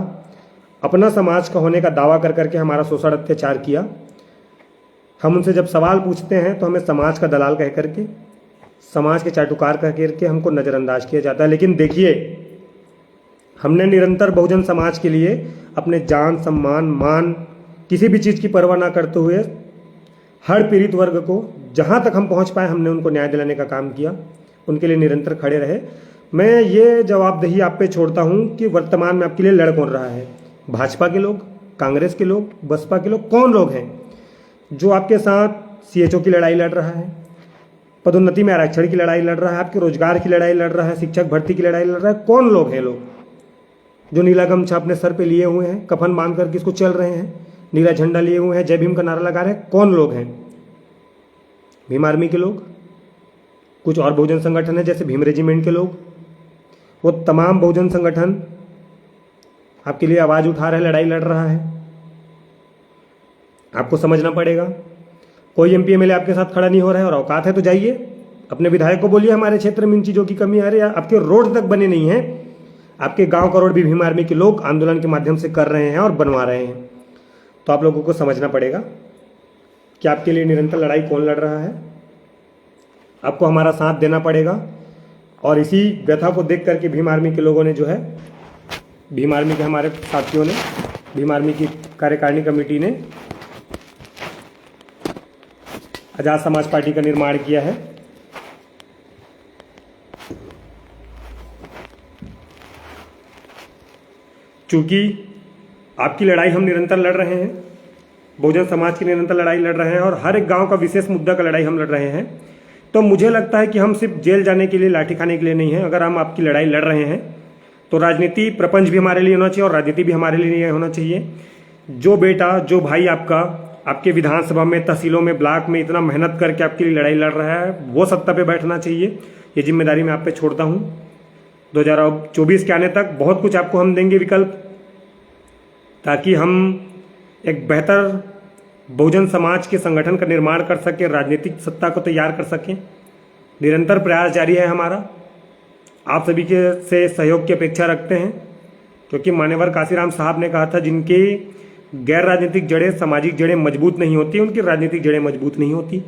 अपना समाज का होने का दावा कर करके हमारा शोषण अत्याचार किया, हम उनसे जब सवाल पूछते हैं तो हमें समाज का दलाल कह करके, समाज के चाटुकार कह करके हमको नज़रअंदाज किया जाता है। लेकिन देखिए, हमने निरंतर बहुजन समाज के लिए अपने जान, सम्मान, मान, किसी भी चीज़ की परवाह ना करते हुए हर पीड़ित वर्ग को जहाँ तक हम पहुँच पाए हमने उनको न्याय दिलाने का काम किया, उनके लिए निरंतर खड़े रहे। मैं ये जवाबदेही आप पे छोड़ता हूँ कि वर्तमान में आपके लिए लड़ कौन रहा है। भाजपा के लोग, कांग्रेस के लोग, बसपा के लोग, कौन लोग हैं जो आपके साथ सीएचओ की लड़ाई लड़ रहा है, पदोन्नति में आरक्षण की लड़ाई लड़ रहा है, आपके रोजगार की लड़ाई लड़ रहा है, शिक्षक भर्ती की लड़ाई लड़ रहा है? कौन लोग हैं लोग जो नीला गमछा अपने सर पे लिए हुए हैं, कफन बांध कर किसको चल रहे हैं, नीला झंडा लिए हुए हैं, जय भीम का नारा लगा रहे हैं? कौन लोग हैं? भीम आर्मी के लोग, कुछ और बहुजन संगठन है जैसे भीम रेजिमेंट के लोग, वो तमाम बहुजन संगठन आपके लिए आवाज उठा रहे, लड़ाई लड़ रहा है। आपको समझना पड़ेगा, कोई एमपी एमएलए आपके साथ खड़ा नहीं हो रहा है। और औकात है तो जाइए अपने विधायक को बोलिए हमारे क्षेत्र में इन चीज़ों की कमी आ रही है। आपके रोड तक बने नहीं हैं, आपके गांव का रोड भी भीम आर्मी के लोग आंदोलन के माध्यम से कर रहे हैं और बनवा रहे हैं। तो आप लोगों को समझना पड़ेगा कि आपके लिए निरंतर लड़ाई कौन लड़ रहा है। आपको हमारा साथ देना पड़ेगा। और इसी व्यथा को देख करके भीम आर्मी के लोगों ने जो है भीम आर्मी के हमारे साथियों ने, भीम आर्मी की कार्यकारिणी कमेटी ने आजाद समाज पार्टी का निर्माण किया है। चूंकि आपकी लड़ाई हम निरंतर लड़ रहे हैं, बहुजन समाज की निरंतर लड़ाई लड़ रहे हैं और हर एक गांव का विशेष मुद्दा का लड़ाई हम लड़ रहे हैं, तो मुझे लगता है कि हम सिर्फ जेल जाने के लिए, लाठी खाने के लिए नहीं है। अगर हम आपकी लड़ाई लड़ रहे हैं तो राजनीति प्रपंच भी हमारे लिए होना चाहिए और राजनीति भी हमारे लिए होना चाहिए। जो बेटा, जो भाई आपका आपके विधानसभा में, तहसीलों में, ब्लॉक में इतना मेहनत करके आपके लिए लड़ाई लड़ रहा है, वो सत्ता पे बैठना चाहिए। ये जिम्मेदारी मैं आप पे छोड़ता हूँ। 2024 के आने तक बहुत कुछ आपको हम देंगे विकल्प, ताकि हम एक बेहतर बहुजन समाज के संगठन का निर्माण कर सकें, राजनीतिक सत्ता को तैयार कर सकें। निरंतर प्रयास जारी है हमारा। आप सभी के से सहयोग की अपेक्षा रखते हैं, क्योंकि मान्यवर काशीराम साहब ने कहा था, जिनकी गैर राजनीतिक जड़ें, सामाजिक जड़ें मजबूत नहीं होती, उनकी राजनीतिक जड़ें मजबूत नहीं होती।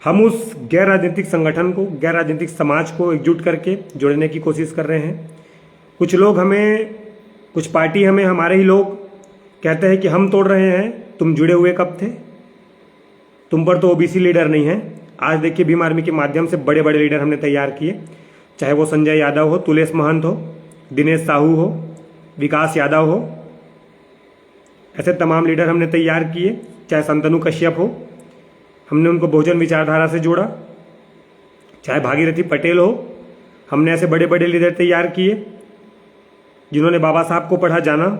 हम उस गैर राजनीतिक संगठन को, गैर राजनीतिक समाज को एकजुट करके जोड़ने की कोशिश कर रहे हैं। कुछ लोग हमें, कुछ पार्टी हमें, हमारे ही लोग कहते हैं कि हम तोड़ रहे हैं, तुम जुड़े हुए कब थे? तुम पर तो ओबीसी लीडर नहीं है। आज देखिए भीम आर्मी के माध्यम से बड़े बड़े लीडर हमने तैयार किए, चाहे वो संजय यादव हो, तुलेश महंत हो, दिनेश साहू हो, विकास यादव हो, ऐसे तमाम लीडर हमने तैयार किए। चाहे संतनु कश्यप हो, हमने उनको बहुजन विचारधारा से जोड़ा। चाहे भागीरथी पटेल हो, हमने ऐसे बड़े बड़े लीडर तैयार किए जिन्होंने बाबा साहब को पढ़ा जाना।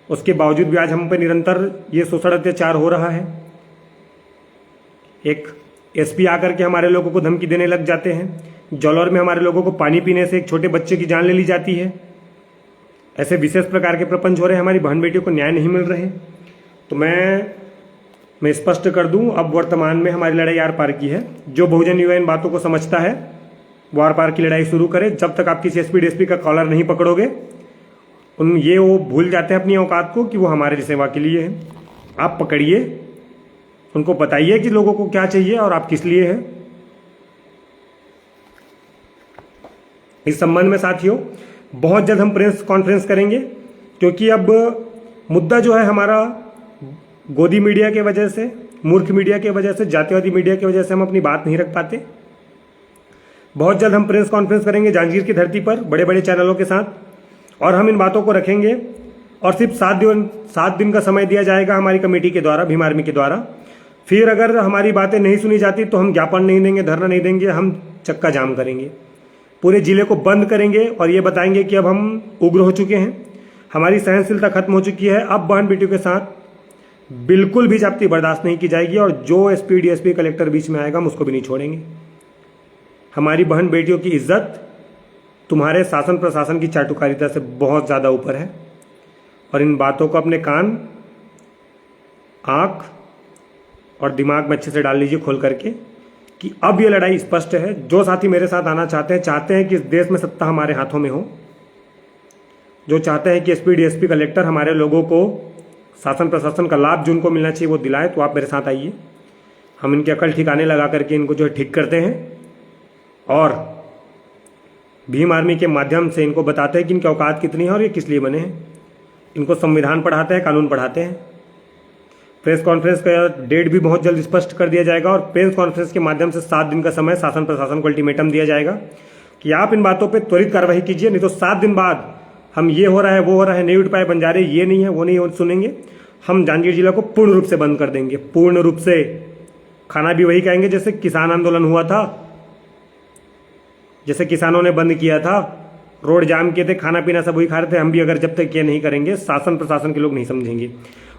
उसके बावजूद भी आज हम पे निरंतर ये शोषण अत्याचार हो रहा है। एक एसपी आकर के हमारे लोगों को धमकी देने लग जाते हैं। जौलौर में हमारे लोगों को पानी पीने से एक छोटे बच्चे की जान ले ली जाती है। ऐसे विशेष प्रकार के प्रपंच हो रहे हैं, हमारी बहन बेटियों को न्याय नहीं मिल रहे। तो मैं स्पष्ट कर दूं, अब वर्तमान में हमारी लड़ाई आर पार की है। जो बहुजन युवा इन बातों को समझता है वो आर पार की लड़ाई शुरू करे। जब तक आप किसी एसपी डीएसपी का कॉलर नहीं पकड़ोगे, वो भूल जाते हैं अपनी औकात को कि वो हमारे सेवा के लिए है। आप पकड़िए, उनको बताइए कि लोगों को क्या चाहिए और आप किस लिए हैं। इस संबंध में साथियों बहुत जल्द हम प्रेस कॉन्फ्रेंस करेंगे, क्योंकि अब मुद्दा जो है हमारा गोदी मीडिया के वजह से, मूर्ख मीडिया के वजह से, जातिवादी मीडिया की वजह से हम अपनी बात नहीं रख पाते। बहुत जल्द हम प्रेस कॉन्फ्रेंस करेंगे जांजगीर की धरती पर बड़े बड़े चैनलों के साथ, और हम इन बातों को रखेंगे। और सिर्फ 7 दिन का समय दिया जाएगा हमारी कमेटी के द्वारा, भीम आर्मी के द्वारा। फिर अगर हमारी बातें नहीं सुनी जाती तो हम ज्ञापन नहीं देंगे, धरना नहीं देंगे, हम चक्का जाम करेंगे, पूरे जिले को बंद करेंगे और ये बताएंगे कि अब हम उग्र हो चुके हैं, हमारी सहनशीलता खत्म हो चुकी है। अब बहन बेटियों के साथ बिल्कुल भी जाति बर्दाश्त नहीं की जाएगी, और जो एसपी डीएसपी कलेक्टर बीच में आएगा हम उसको भी नहीं छोड़ेंगे। हमारी बहन बेटियों की इज्जत तुम्हारे शासन प्रशासन की चाटुकारिता से बहुत ज़्यादा ऊपर है। और इन बातों को अपने कान, आँख और दिमाग में अच्छे से डाल लीजिए खोल करके, कि अब ये लड़ाई स्पष्ट है। जो साथी मेरे साथ आना चाहते हैं कि इस देश में सत्ता हमारे हाथों में हो, जो चाहते हैं कि एसपी डीएसपी कलेक्टर हमारे लोगों को शासन प्रशासन का लाभ जो उनको मिलना चाहिए वो दिलाए, तो आप मेरे साथ आइए। हम इनकी अकल ठिकाने लगा करके इनको जो है ठीक करते हैं, और भीम आर्मी के माध्यम से इनको बताते हैं कि इनकी औकात कितनी है और ये किस लिए बने हैं। इनको संविधान पढ़ाते हैं, कानून पढ़ाते हैं। प्रेस कॉन्फ्रेंस का डेट भी बहुत जल्द स्पष्ट कर दिया जाएगा, और प्रेस कॉन्फ्रेंस के माध्यम से 7 दिन का समय शासन प्रशासन को अल्टीमेटम दिया जाएगा कि आप इन बातों पे त्वरित कार्रवाई कीजिए, नहीं तो 7 दिन बाद हम ये हो रहा है, वो हो रहा है, नहीं उठ पाए बंजारे, ये नहीं है, वो नहीं सुनेंगे। हम जांजगीर जिला को पूर्ण रूप से बंद कर देंगे, पूर्ण रूप से। खाना भी वही खाएंगे जैसे किसान आंदोलन हुआ था, जैसे किसानों ने बंद किया था, रोड जाम किए थे, खाना पीना सब वही खा रहे थे। हम भी अगर जब तक ये नहीं करेंगे, शासन प्रशासन के लोग नहीं समझेंगे।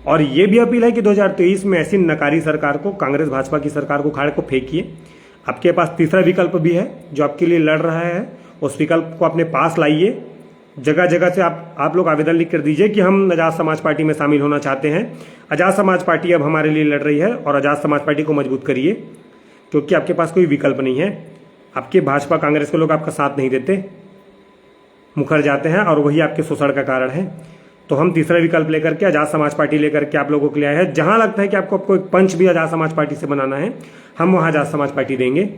और ये भी अपील है कि 2023 में ऐसी नकारी सरकार को, कांग्रेस भाजपा की सरकार को उखाड़ को फेंकिए। आपके पास तीसरा विकल्प भी है जो आपके लिए लड़ रहा है, उस विकल्प को अपने पास लाइए। जगह जगह से आप लोग आवेदन लिख कर दीजिए कि हम आजाद समाज पार्टी में शामिल होना चाहते हैं। आजाद समाज पार्टी अब हमारे लिए लड़ रही है, और आजाद समाज पार्टी को मजबूत करिए, क्योंकि आपके पास कोई विकल्प नहीं है। आपके भाजपा कांग्रेस के लोग आपका साथ नहीं देते, मुखर जाते हैं, और वही आपके शोषण का कारण है। तो हम तीसरा विकल्प लेकर के, आजाद समाज पार्टी लेकर के आप लोगों के लिए आए हैं। जहां लगता है कि आपको एक पंच भी आजाद समाज पार्टी से बनाना है, हम वहां आजाद समाज पार्टी देंगे,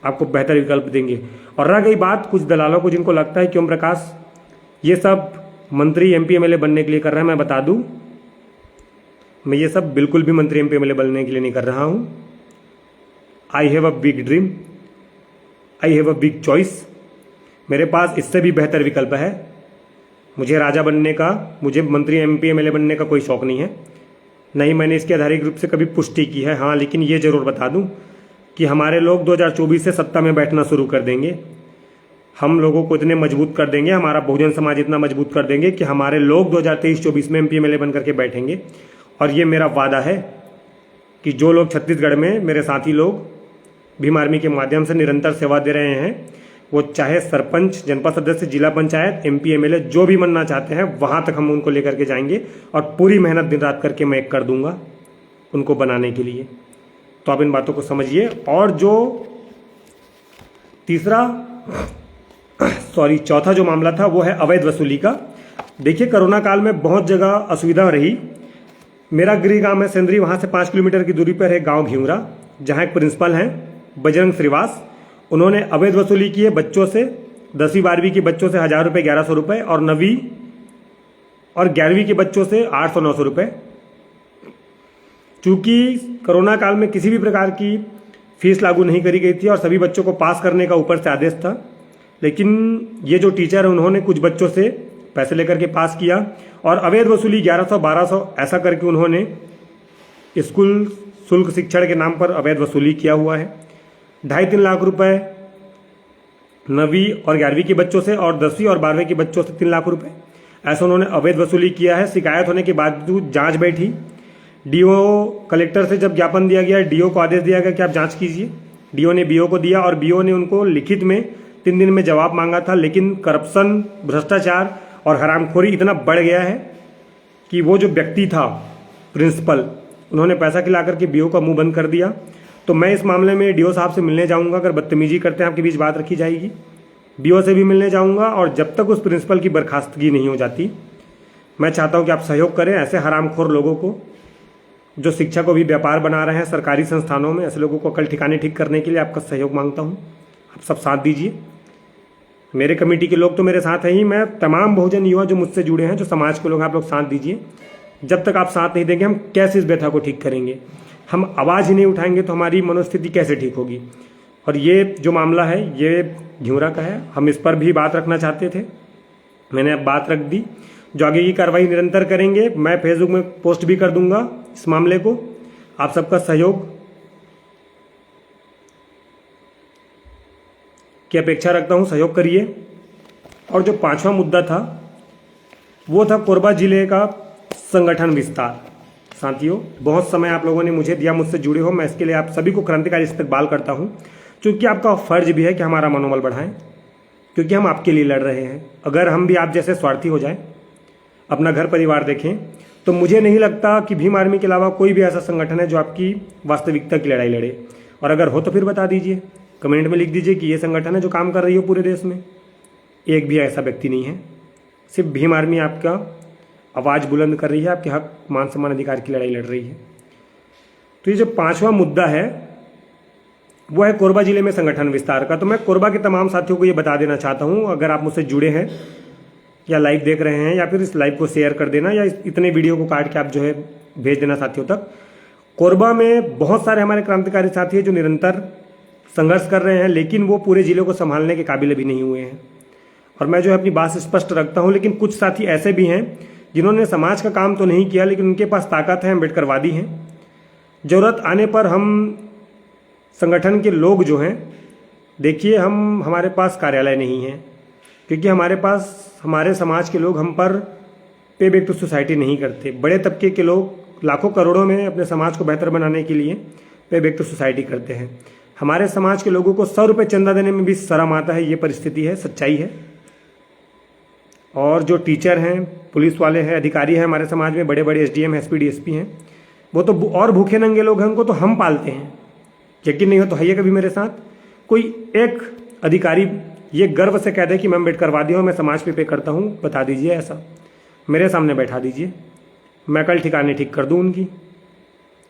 आपको बेहतर विकल्प देंगे। और रह गई बात कुछ दलालों को, जिनको लगता है कि ओम प्रकाश ये सब मंत्री एमपी एमएलए बनने के लिए कर रहा है, मैं बता दूं, मैं ये सब बिल्कुल भी मंत्री एमपी एमएलए बनने के लिए नहीं कर रहा हूं। I have a big dream, I have a big choice. मेरे पास इससे भी बेहतर विकल्प है। मुझे राजा बनने का, मुझे मंत्री एमपी एमएलए बनने का कोई शौक नहीं है, नहीं मैंने इसके आधारित रूप से कभी पुष्टि की है। हाँ, लेकिन ये जरूर बता दूं कि हमारे लोग 2024 से सत्ता में बैठना शुरू कर देंगे। हम लोगों को इतने मजबूत कर देंगे, हमारा बहुजन समाज इतना मजबूत कर देंगे कि हमारे लोग 2023-24 में एमपी एमएलए बन करके बैठेंगे। और ये मेरा वादा है कि जो लोग छत्तीसगढ़ में मेरे साथी लोग भीम आर्मी के माध्यम से निरंतर सेवा दे रहे हैं, वो चाहे सरपंच, जनपद सदस्य, जिला पंचायत, एमपी एमएलए जो भी बनना चाहते हैं, वहां तक हम उनको लेकर के जाएंगे और पूरी मेहनत दिन रात करके मैं कर दूंगा उनको बनाने के लिए। तो आप इन बातों को समझिए। और जो चौथा जो मामला था वो है अवैध वसूली का। देखिए, कोरोना काल में बहुत जगह असुविधा रही। मेरा गृह गांव है सेंद्री, वहां से 5 किलोमीटर की दूरी पर है गांव घिउरा, जहां एक प्रिंसिपल हैं बजरंग श्रीवास। उन्होंने अवैध वसूली की है बच्चों से, 10वीं 12वीं के बच्चों से 1000 रुपये, 1100 रुपये, और 9वीं और 11वीं के बच्चों से 800-900 रुपये। चूंकि कोरोना काल में किसी भी प्रकार की फीस लागू नहीं करी गई थी और सभी बच्चों को पास करने का ऊपर से आदेश था, लेकिन ये जो टीचर है उन्होंने कुछ बच्चों से पैसे लेकर के पास किया और अवैध वसूली 1100-1200 ऐसा करके उन्होंने स्कूल शुल्क शिक्षण के नाम पर अवैध वसूली किया हुआ है। 2.5-3 लाख रुपए 9वीं और 11वीं के बच्चों से और 10वीं और 12वीं के बच्चों से 3 लाख रुपए, ऐसा उन्होंने अवैध वसूली किया है। शिकायत होने के बावजूद जांच बैठी। डीओ कलेक्टर से जब ज्ञापन दिया गया, डीओ को आदेश दिया गया कि आप जांच कीजिए। डीओ ने बीओ को दिया और बीओ ने उनको लिखित में 3 दिन में जवाब मांगा था, लेकिन करप्शन, भ्रष्टाचार और हरामखोरी इतना बढ़ गया है कि वो जो व्यक्ति था प्रिंसिपल, उन्होंने पैसा खिला करके बीओ का मुंह बंद कर दिया। तो मैं इस मामले में डीओ साहब से मिलने जाऊंगा। अगर बदतमीजी करते हैं आपके बीच बात रखी जाएगी। बीओ से भी मिलने जाऊंगा और जब तक उस प्रिंसिपल की बर्खास्तगी नहीं हो जाती, मैं चाहता हूं कि आप सहयोग करें ऐसे हरामखोर लोगों को, जो शिक्षा को भी व्यापार बना रहे हैं सरकारी संस्थानों में। ऐसे लोगों को अकल ठिकाने ठीक करने के लिए आपका सहयोग मांगता हूँ। आप सब साथ दीजिए। मेरे कमेटी के लोग तो मेरे साथ हैं ही, मैं तमाम बहुजन युवा जो मुझसे जुड़े हैं, जो समाज के लोग, आप लोग साथ दीजिए। जब तक आप साथ नहीं देंगे, हम कैसे इस व्यथा को ठीक करेंगे? हम आवाज़ ही नहीं उठाएंगे तो हमारी मनोस्थिति कैसे ठीक होगी? और ये जो मामला है ये घिउरा का है, हम इस पर भी बात रखना चाहते थे, मैंने अब बात रख दी। जो आगे की कार्रवाई निरंतर करेंगे, मैं फेसबुक में पोस्ट भी कर दूंगा इस मामले को। आप सबका सहयोग की अपेक्षा रखता हूं, सहयोग करिए। और जो 5वां मुद्दा था वो था कोरबा जिले का संगठन विस्तार। साथियों, बहुत समय आप लोगों ने मुझे दिया, मुझसे जुड़े हो, मैं इसके लिए आप सभी को क्रांतिकारी इस्तकबाल करता हूं, क्योंकि आपका फर्ज भी है कि हमारा मनोबल बढ़ाएं, क्योंकि हम आपके लिए लड़ रहे हैं। अगर हम भी आप जैसे स्वार्थी हो जाएं, अपना घर परिवार देखें, तो मुझे नहीं लगता कि भीम आर्मी के अलावा कोई भी ऐसा संगठन है जो आपकी वास्तविकता की लड़ाई लड़े। और अगर हो तो फिर बता दीजिए, कमेंट में लिख दीजिए कि ये संगठन है जो काम कर रही हो पूरे देश में। एक भी ऐसा व्यक्ति नहीं है, सिर्फ भीम आर्मी आपका आवाज़ बुलंद कर रही है, आपके हक, मान सम्मान, अधिकार की लड़ाई लड़ रही है। तो ये जो 5वां मुद्दा है वो है कोरबा जिले में संगठन विस्तार का। तो मैं कोरबा के तमाम साथियों को ये बता देना चाहता हूँ, अगर आप मुझसे जुड़े हैं या लाइव देख रहे हैं, या फिर इस लाइव को शेयर कर देना, या इतने वीडियो को काट के आप जो है भेज देना साथियों तक। कोरबा में बहुत सारे हमारे क्रांतिकारी साथी हैं जो निरंतर संघर्ष कर रहे हैं, लेकिन वो पूरे जिले को संभालने के काबिल भी नहीं हुए हैं। और मैं जो है अपनी बात स्पष्ट रखता हूँ, लेकिन कुछ साथी ऐसे भी हैं जिन्होंने समाज का काम तो नहीं किया, लेकिन उनके पास ताकत है, अम्बेडकरवादी हैं। जरूरत आने पर हम संगठन के लोग जो हैं, देखिए, हमारे पास कार्यालय नहीं है, क्योंकि हमारे पास हमारे समाज के लोग हम पर पे बैक टू सोसाइटी नहीं करते। बड़े तबके के लोग लाखों करोड़ों में अपने समाज को बेहतर बनाने के लिए पे बैक टू सोसाइटी करते हैं। हमारे समाज के लोगों को 100 रुपये चंदा देने में भी शर्म आता है। ये परिस्थिति है, सच्चाई है। और जो टीचर हैं, पुलिस वाले हैं, अधिकारी हैं हमारे समाज में, बड़े बड़े SDM, SP, DSP हैं, वो तो और भूखे नंगे लोग हैं, उनको तो हम पालते हैं। यकीन नहीं हो तो है कभी मेरे साथ कोई एक अधिकारी ये गर्व से कह दे कि मैं अम्बेडकरवादी हूँ, मैं समाज पे करता हूँ, बता दीजिए ऐसा, मेरे सामने बैठा दीजिए, मैं कल ठिकाने ठीक कर दूँ उनकी।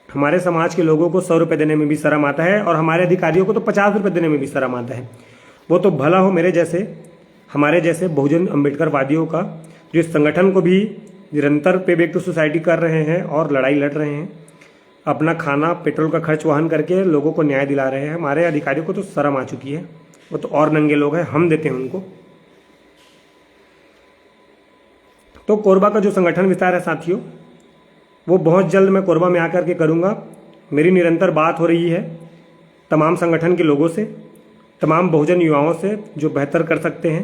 हमारे समाज के लोगों को 100 रुपये देने में भी शर्म आता है, और हमारे अधिकारियों को तो 50 रुपये देने में भी शर्म आता है। वो तो भला हो मेरे जैसे, हमारे जैसे बहुजन अम्बेडकरवादियों का जो इस संगठन को भी निरंतर पे बैक टू सोसाइटी कर रहे हैं और लड़ाई लड़ रहे हैं, अपना खाना पेट्रोल का खर्च वहन करके लोगों को न्याय दिला रहे हैं। हमारे अधिकारियों को तो शर्म आ चुकी है, वो तो और नंगे लोग हैं, हम देते हैं उनको। तो कोरबा का जो संगठन विस्तार है साथियों, वो बहुत जल्द मैं कोरबा में आकर के करूँगा। मेरी निरंतर बात हो रही है तमाम संगठन के लोगों से, तमाम बहुजन युवाओं से जो बेहतर कर सकते हैं,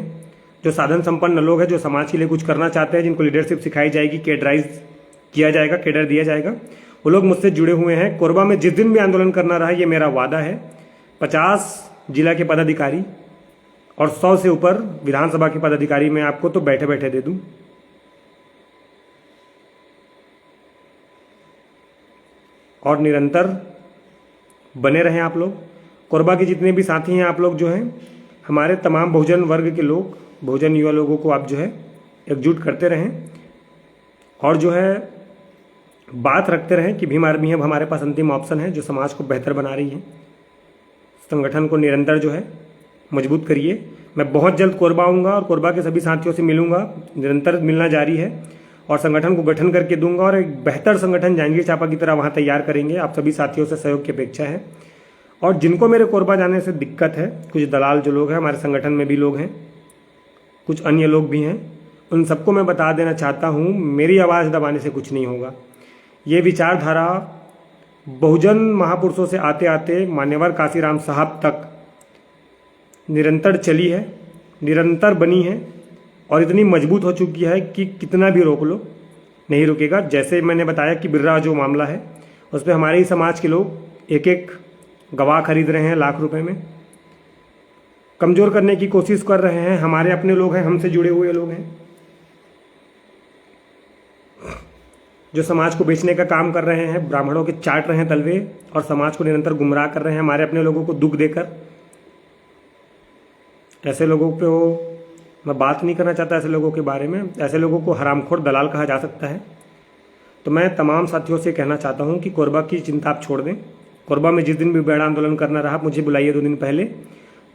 जो साधन संपन्न लोग हैं, जो समाज के लिए कुछ करना चाहते हैं, जिनको लीडरशिप सिखाई जाएगी, कैडराइज किया जाएगा, कैडर दिया जाएगा, वो लोग मुझसे जुड़े हुए हैं। कोरबा में जिस दिन भी आंदोलन करना रहा, ये मेरा वादा है। 50 जिला के पदाधिकारी और 100 से ऊपर विधानसभा के पदाधिकारी मैं आपको तो बैठे बैठे दे दूं। और निरंतर बने रहें आप लोग। कोरबा के जितने भी साथी हैं आप लोग जो हैं, हमारे तमाम बहुजन वर्ग के लोग, बहुजन युवा लोगों को आप जो है एकजुट करते रहें और जो है बात रखते रहें कि भीम आर्मी अब हमारे पास अंतिम ऑप्शन है जो समाज को बेहतर बना रही है। संगठन को निरंतर जो है मजबूत करिए। मैं बहुत जल्द कोरबा आऊँगा और कोरबा के सभी साथियों से मिलूंगा, निरंतर मिलना जारी है और संगठन को गठन करके दूंगा और एक बेहतर संगठन जांजगीर चांपा की तरह वहाँ तैयार करेंगे। आप सभी साथियों से सहयोग की अपेक्षा है। और जिनको मेरे कोरबा जाने से दिक्कत है, कुछ दलाल जो लोग हैं, हमारे संगठन में भी लोग हैं, कुछ अन्य लोग भी हैं, उन सबको मैं बता देना चाहता हूँ, मेरी आवाज़ दबाने से कुछ नहीं होगा। ये विचारधारा बहुजन महापुरुषों से आते आते मान्यवर काशीराम साहब तक निरंतर चली है, निरंतर बनी है और इतनी मजबूत हो चुकी है कि कितना भी रोक लो नहीं रुकेगा। जैसे मैंने बताया कि बिर्रा जो मामला है उस पर हमारे ही समाज के लोग एक एक गवाह खरीद रहे हैं लाख रुपए में, कमज़ोर करने की कोशिश कर रहे हैं। हमारे अपने लोग हैं, हमसे जुड़े हुए लोग हैं जो समाज को बेचने का काम कर रहे हैं, ब्राह्मणों के चाट रहे हैं तलवे और समाज को निरंतर गुमराह कर रहे हैं, हमारे अपने लोगों को दुख देकर। ऐसे लोगों पे मैं बात नहीं करना चाहता, ऐसे लोगों के बारे में। ऐसे लोगों को हरामखोर दलाल कहा जा सकता है। तो मैं तमाम साथियों से कहना चाहता हूं कि कोरबा की चिंता आप छोड़ दें। कोरबा में जिस दिन भी बड़ा आंदोलन करना रहा, मुझे बुलाइए 2 दिन पहले,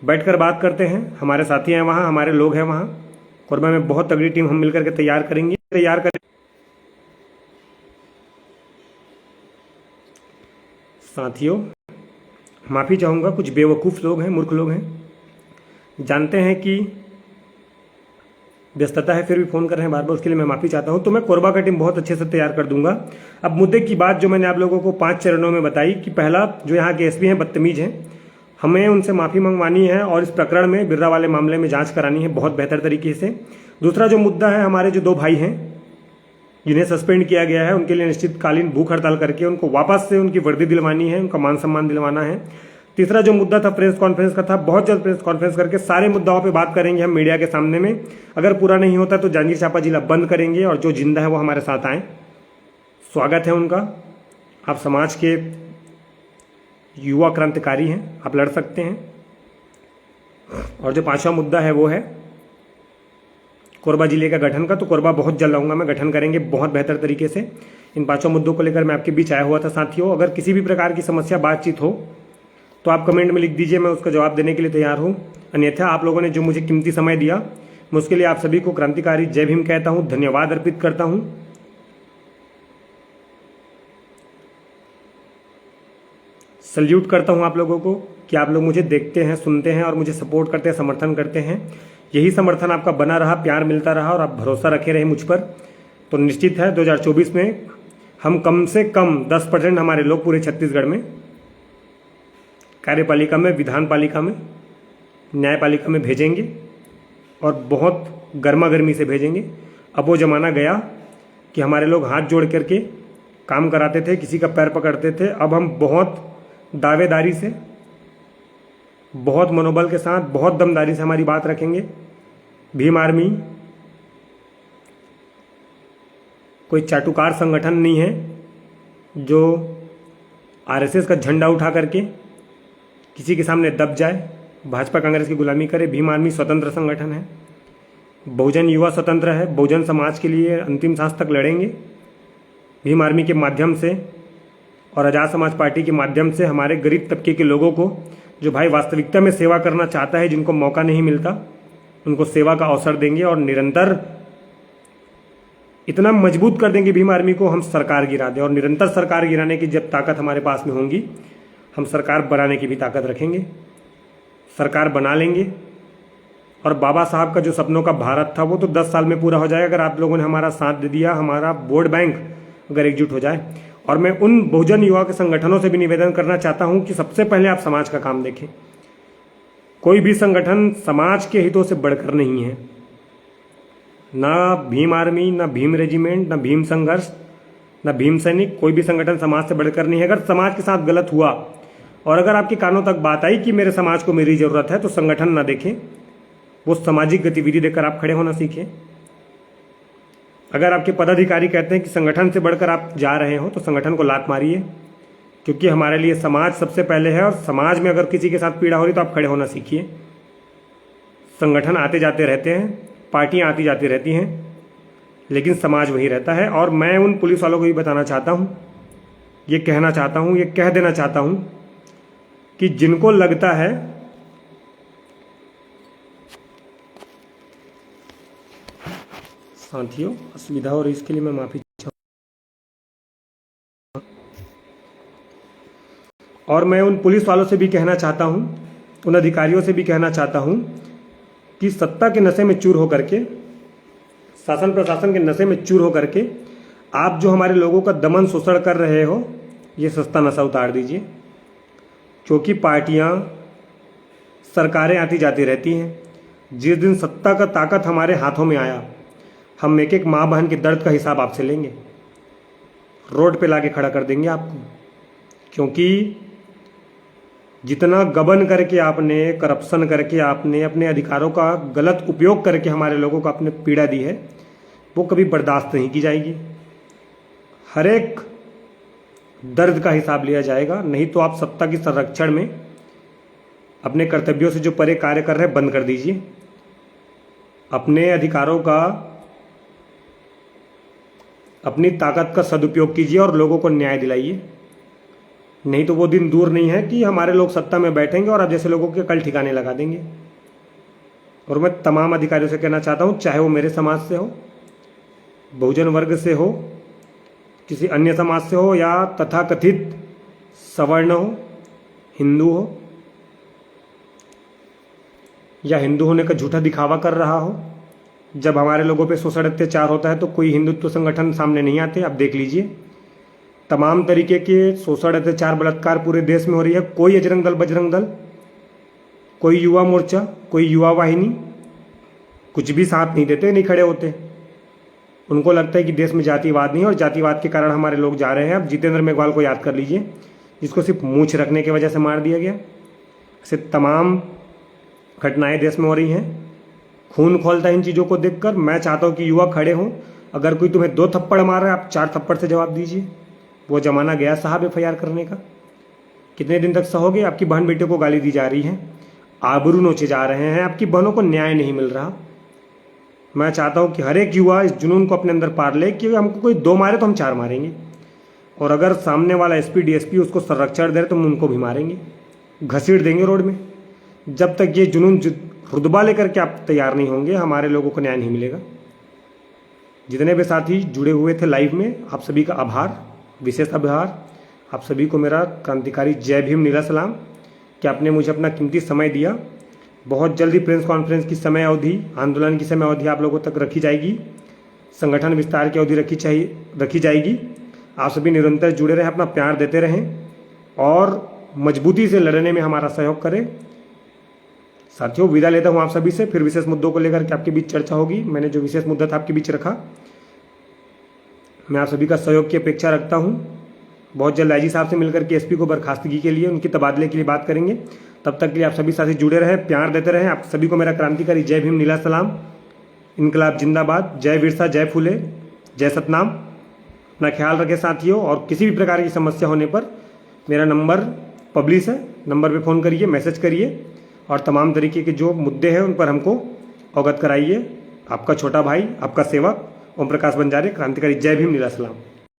बैठकर बात करते हैं। हमारे साथी हैं वहाँ, हमारे लोग हैं वहाँ। कोरबा में बहुत तगड़ी टीम हम मिलकर के तैयार करेंगे। साथियों, माफ़ी चाहूँगा, कुछ बेवकूफ़ लोग हैं, मूर्ख लोग हैं, जानते हैं कि व्यस्तता है फिर भी फ़ोन कर रहे हैं बार बार, उसके लिए मैं माफ़ी चाहता हूं। तो मैं कोरबा का टीम बहुत अच्छे से तैयार कर दूंगा। अब मुद्दे की बात जो मैंने आप लोगों को 5 चरणों में बताई कि पहला, जो यहाँ के एसपी हैं बदतमीज हैं, हमें उनसे माफ़ी मंगवानी है और इस प्रकरण में, बिर्रा वाले मामले में जांच करानी है बहुत बेहतर तरीके से। दूसरा जो मुद्दा है, हमारे जो 2 भाई हैं जिन्हें सस्पेंड किया गया है, उनके लिए निश्चितकालीन भूख हड़ताल करके उनको वापस से उनकी वर्दी दिलवानी है, उनका मान सम्मान दिलवाना है। तीसरा जो मुद्दा था प्रेस कॉन्फ्रेंस का था, बहुत जल्द प्रेस कॉन्फ्रेंस करके सारे मुद्दाओं पे बात करेंगे हम मीडिया के सामने में। अगर पूरा नहीं होता तो जांजगीर चांपा जिला बंद करेंगे और जो जिंदा है वो हमारे साथ आए। स्वागत है उनका। आप समाज के युवा क्रांतिकारी हैं, आप लड़ सकते हैं। और जो 5वां मुद्दा है वो है कोरबा जिले का गठन का। तो कोरबा बहुत जल्द आऊँगा मैं, गठन करेंगे बहुत बेहतर तरीके से। इन 5 मुद्दों को लेकर मैं आपके बीच आया हुआ था साथियों। अगर किसी भी प्रकार की समस्या, बातचीत हो तो आप कमेंट में लिख दीजिए, मैं उसका जवाब देने के लिए तैयार हूँ। अन्यथा आप लोगों ने जो मुझे कीमती समय दिया, मैं उसके लिए आप सभी को क्रांतिकारी जय भीम कहता हूँ, धन्यवाद अर्पित करता हूँ। सल्यूट करता हूँ आप लोगों को कि आप लोग मुझे देखते हैं, सुनते हैं और मुझे सपोर्ट करते हैं, समर्थन करते हैं। यही समर्थन आपका बना रहा, प्यार मिलता रहा और आप भरोसा रखे रहे मुझ पर, तो निश्चित है 2024 में हम कम से कम 10% हमारे लोग पूरे छत्तीसगढ़ में, कार्यपालिका में, विधान पालिका में, न्यायपालिका में भेजेंगे और बहुत गर्मा गर्मी से भेजेंगे। अब वो ज़माना गया कि हमारे लोग हाथ जोड़ करके काम कराते थे, किसी का पैर पकड़ते थे। अब हम बहुत दावेदारी से, बहुत मनोबल के साथ, बहुत दमदारी से हमारी बात रखेंगे। भीम आर्मी कोई चाटुकार संगठन नहीं है जो आरएसएस का झंडा उठा करके किसी के सामने दब जाए, भाजपा कांग्रेस की गुलामी करे। भीम आर्मी स्वतंत्र संगठन है, बहुजन युवा स्वतंत्र है, बहुजन समाज के लिए अंतिम सांस तक लड़ेंगे। भीम आर्मी के माध्यम से और आज़ाद समाज पार्टी के माध्यम से हमारे गरीब तबके के लोगों को, जो भाई वास्तविकता में सेवा करना चाहता है, जिनको मौका नहीं मिलता, उनको सेवा का अवसर देंगे और निरंतर इतना मजबूत कर देंगे भीम आर्मी को, हम सरकार गिरा दें। और निरंतर सरकार गिराने की जब ताकत हमारे पास में होंगी, हम सरकार बनाने की भी ताकत रखेंगे, सरकार बना लेंगे। और बाबा साहब का जो सपनों का भारत था वो तो 10 साल में पूरा हो जाएगा, अगर आप लोगों ने हमारा साथ दे दिया, हमारा वोट बैंक अगर एकजुट हो जाए। और मैं उन बहुजन युवा के संगठनों से भी निवेदन करना चाहता हूं कि सबसे पहले आप समाज का काम देखें। कोई भी संगठन समाज के हितों से बढ़कर नहीं है, ना भीम आर्मी, ना भीम रेजिमेंट, ना भीम संघर्ष, ना भीम सैनिक, कोई भी संगठन समाज से बढ़कर नहीं है। अगर समाज के साथ गलत हुआ और अगर आपके कानों तक बात आई कि मेरे समाज को मेरी जरूरत है, तो संगठन ना देखें, वो सामाजिक गतिविधि देकर आप खड़े होना सीखें। अगर आपके पदाधिकारी कहते हैं कि संगठन से बढ़कर आप जा रहे हो, तो संगठन को लात मारिए, क्योंकि हमारे लिए समाज सबसे पहले है। और समाज में अगर किसी के साथ पीड़ा हो रही तो आप खड़े होना सीखिए। संगठन आते जाते रहते हैं, पार्टियां आती जाती रहती हैं, लेकिन समाज वही रहता है। और मैं उन पुलिस वालों को भी बताना चाहता हूं, ये कहना चाहता हूं, ये कह देना चाहता हूं कि जिनको लगता है साथियों असुविधा और इसके लिए मैं माफी चाहूँ। और मैं उन पुलिस वालों से भी कहना चाहता हूं, उन अधिकारियों से भी कहना चाहता हूं कि सत्ता के नशे में चूर होकर के, शासन प्रशासन के नशे में चूर होकर के आप जो हमारे लोगों का दमन शोषण कर रहे हो, ये सस्ता नशा उतार दीजिए। क्योंकि पार्टियां, सरकारें आती जाती रहती हैं। जिस दिन सत्ता का ताकत हमारे हाथों में आया, हम एक एक माँ बहन के दर्द का हिसाब आपसे लेंगे, रोड पे लाके खड़ा कर देंगे आपको। क्योंकि जितना गबन करके आपने, करप्शन करके आपने, अपने अधिकारों का गलत उपयोग करके हमारे लोगों को आपने पीड़ा दी है, वो कभी बर्दाश्त नहीं की जाएगी। हर एक दर्द का हिसाब लिया जाएगा। नहीं तो आप सत्ता की संरक्षण में अपने कर्तव्यों से जो परे कार्य कर रहे हैं, बंद कर दीजिए। अपने अधिकारों का, अपनी ताकत का सदुपयोग कीजिए और लोगों को न्याय दिलाइए। नहीं तो वो दिन दूर नहीं है कि हमारे लोग सत्ता में बैठेंगे और अब जैसे लोगों के कल ठिकाने लगा देंगे। और मैं तमाम अधिकारियों से कहना चाहता हूँ, चाहे वो मेरे समाज से हो, बहुजन वर्ग से हो, किसी अन्य समाज से हो, या तथाकथित सवर्ण हो, हिंदू हो, या हिंदू होने का झूठा दिखावा कर रहा हो, जब हमारे लोगों पे शोषण अत्याचार होता है तो कोई हिंदुत्व संगठन सामने नहीं आते। आप देख लीजिए, तमाम तरीके के शोषण अत्याचार बलात्कार पूरे देश में हो रही है। कोई अजरंग दल, बजरंग दल, कोई युवा मोर्चा, कोई युवा वाहिनी, कुछ भी साथ नहीं देते, नहीं खड़े होते। उनको लगता है कि देश में जातिवाद नहीं है और जातिवाद के कारण हमारे लोग जा रहे हैं। अब जितेंद्र मेघवाल को याद कर लीजिए, जिसको सिर्फ मूंछ रखने की वजह से मार दिया गया। ऐसे तमाम घटनाएं देश में हो रही हैं। खून खोलता है इन चीज़ों को देखकर। मैं चाहता हूं कि युवा खड़े हों। अगर कोई तुम्हें 2 थप्पड़ मार रहा है, आप 4 थप्पड़ से जवाब दीजिए। वो जमाना गया साहब FIR करने का। कितने दिन तक सहोगे? आपकी बहन बेटे को गाली दी जा रही है, आबरू नोचे जा रहे हैं, आपकी बहनों को न्याय नहीं मिल रहा। मैं चाहता हूं कि हर एक युवा इस जुनून को अपने अंदर पार ले कि हमको कोई 2 मारे तो हम 4 मारेंगे, और अगर सामने वाला SP DSP उसको संरक्षण दे रहे तो हम उनको भी मारेंगे, घसीट देंगे रोड में। जब तक ये जुनून रुतबा लेकर के आप तैयार नहीं होंगे, हमारे लोगों को न्याय नहीं मिलेगा। जितने भी साथी जुड़े हुए थे लाइव में, आप सभी का आभार, विशेष आभार। आप सभी को मेरा क्रांतिकारी जय भीम नीला सलाम कि आपने मुझे अपना कीमती समय दिया। बहुत जल्दी प्रेस कॉन्फ्रेंस की समय अवधि, आंदोलन की समय अवधि आप लोगों तक रखी जाएगी, संगठन विस्तार की अवधि रखी जाएगी। आप सभी निरंतर जुड़े रहें, अपना प्यार देते रहें और मजबूती से लड़ने में हमारा सहयोग करें। साथियों, विदा लेता हूं आप सभी से। फिर विशेष मुद्दों को लेकर के आपके बीच चर्चा होगी। मैंने जो विशेष मुद्दा था आपके बीच रखा, मैं आप सभी का सहयोग की अपेक्षा रखता हूं। बहुत जल्द IG साहब से मिलकर के SP को बर्खास्तगी के लिए, उनके तबादले के लिए बात करेंगे। तब तक के लिए आप सभी साथी जुड़े रहें, प्यार देते रहें। आप सभी को मेरा क्रांतिकारी जय भीम नीला सलाम। इनकलाब जिंदाबाद। जय बिरसा, जय फुले, जय सतनाम। अपना ख्याल रखें साथियों, और किसी भी प्रकार की समस्या होने पर मेरा नंबर पब्लिश है, नंबर पे फ़ोन करिए, मैसेज करिए, और तमाम तरीके के जो मुद्दे हैं उन पर हमको अवगत कराइए। आपका छोटा भाई, आपका सेवक ओम प्रकाश बंजारे, क्रांतिकारी जय भीम नीला सलाम।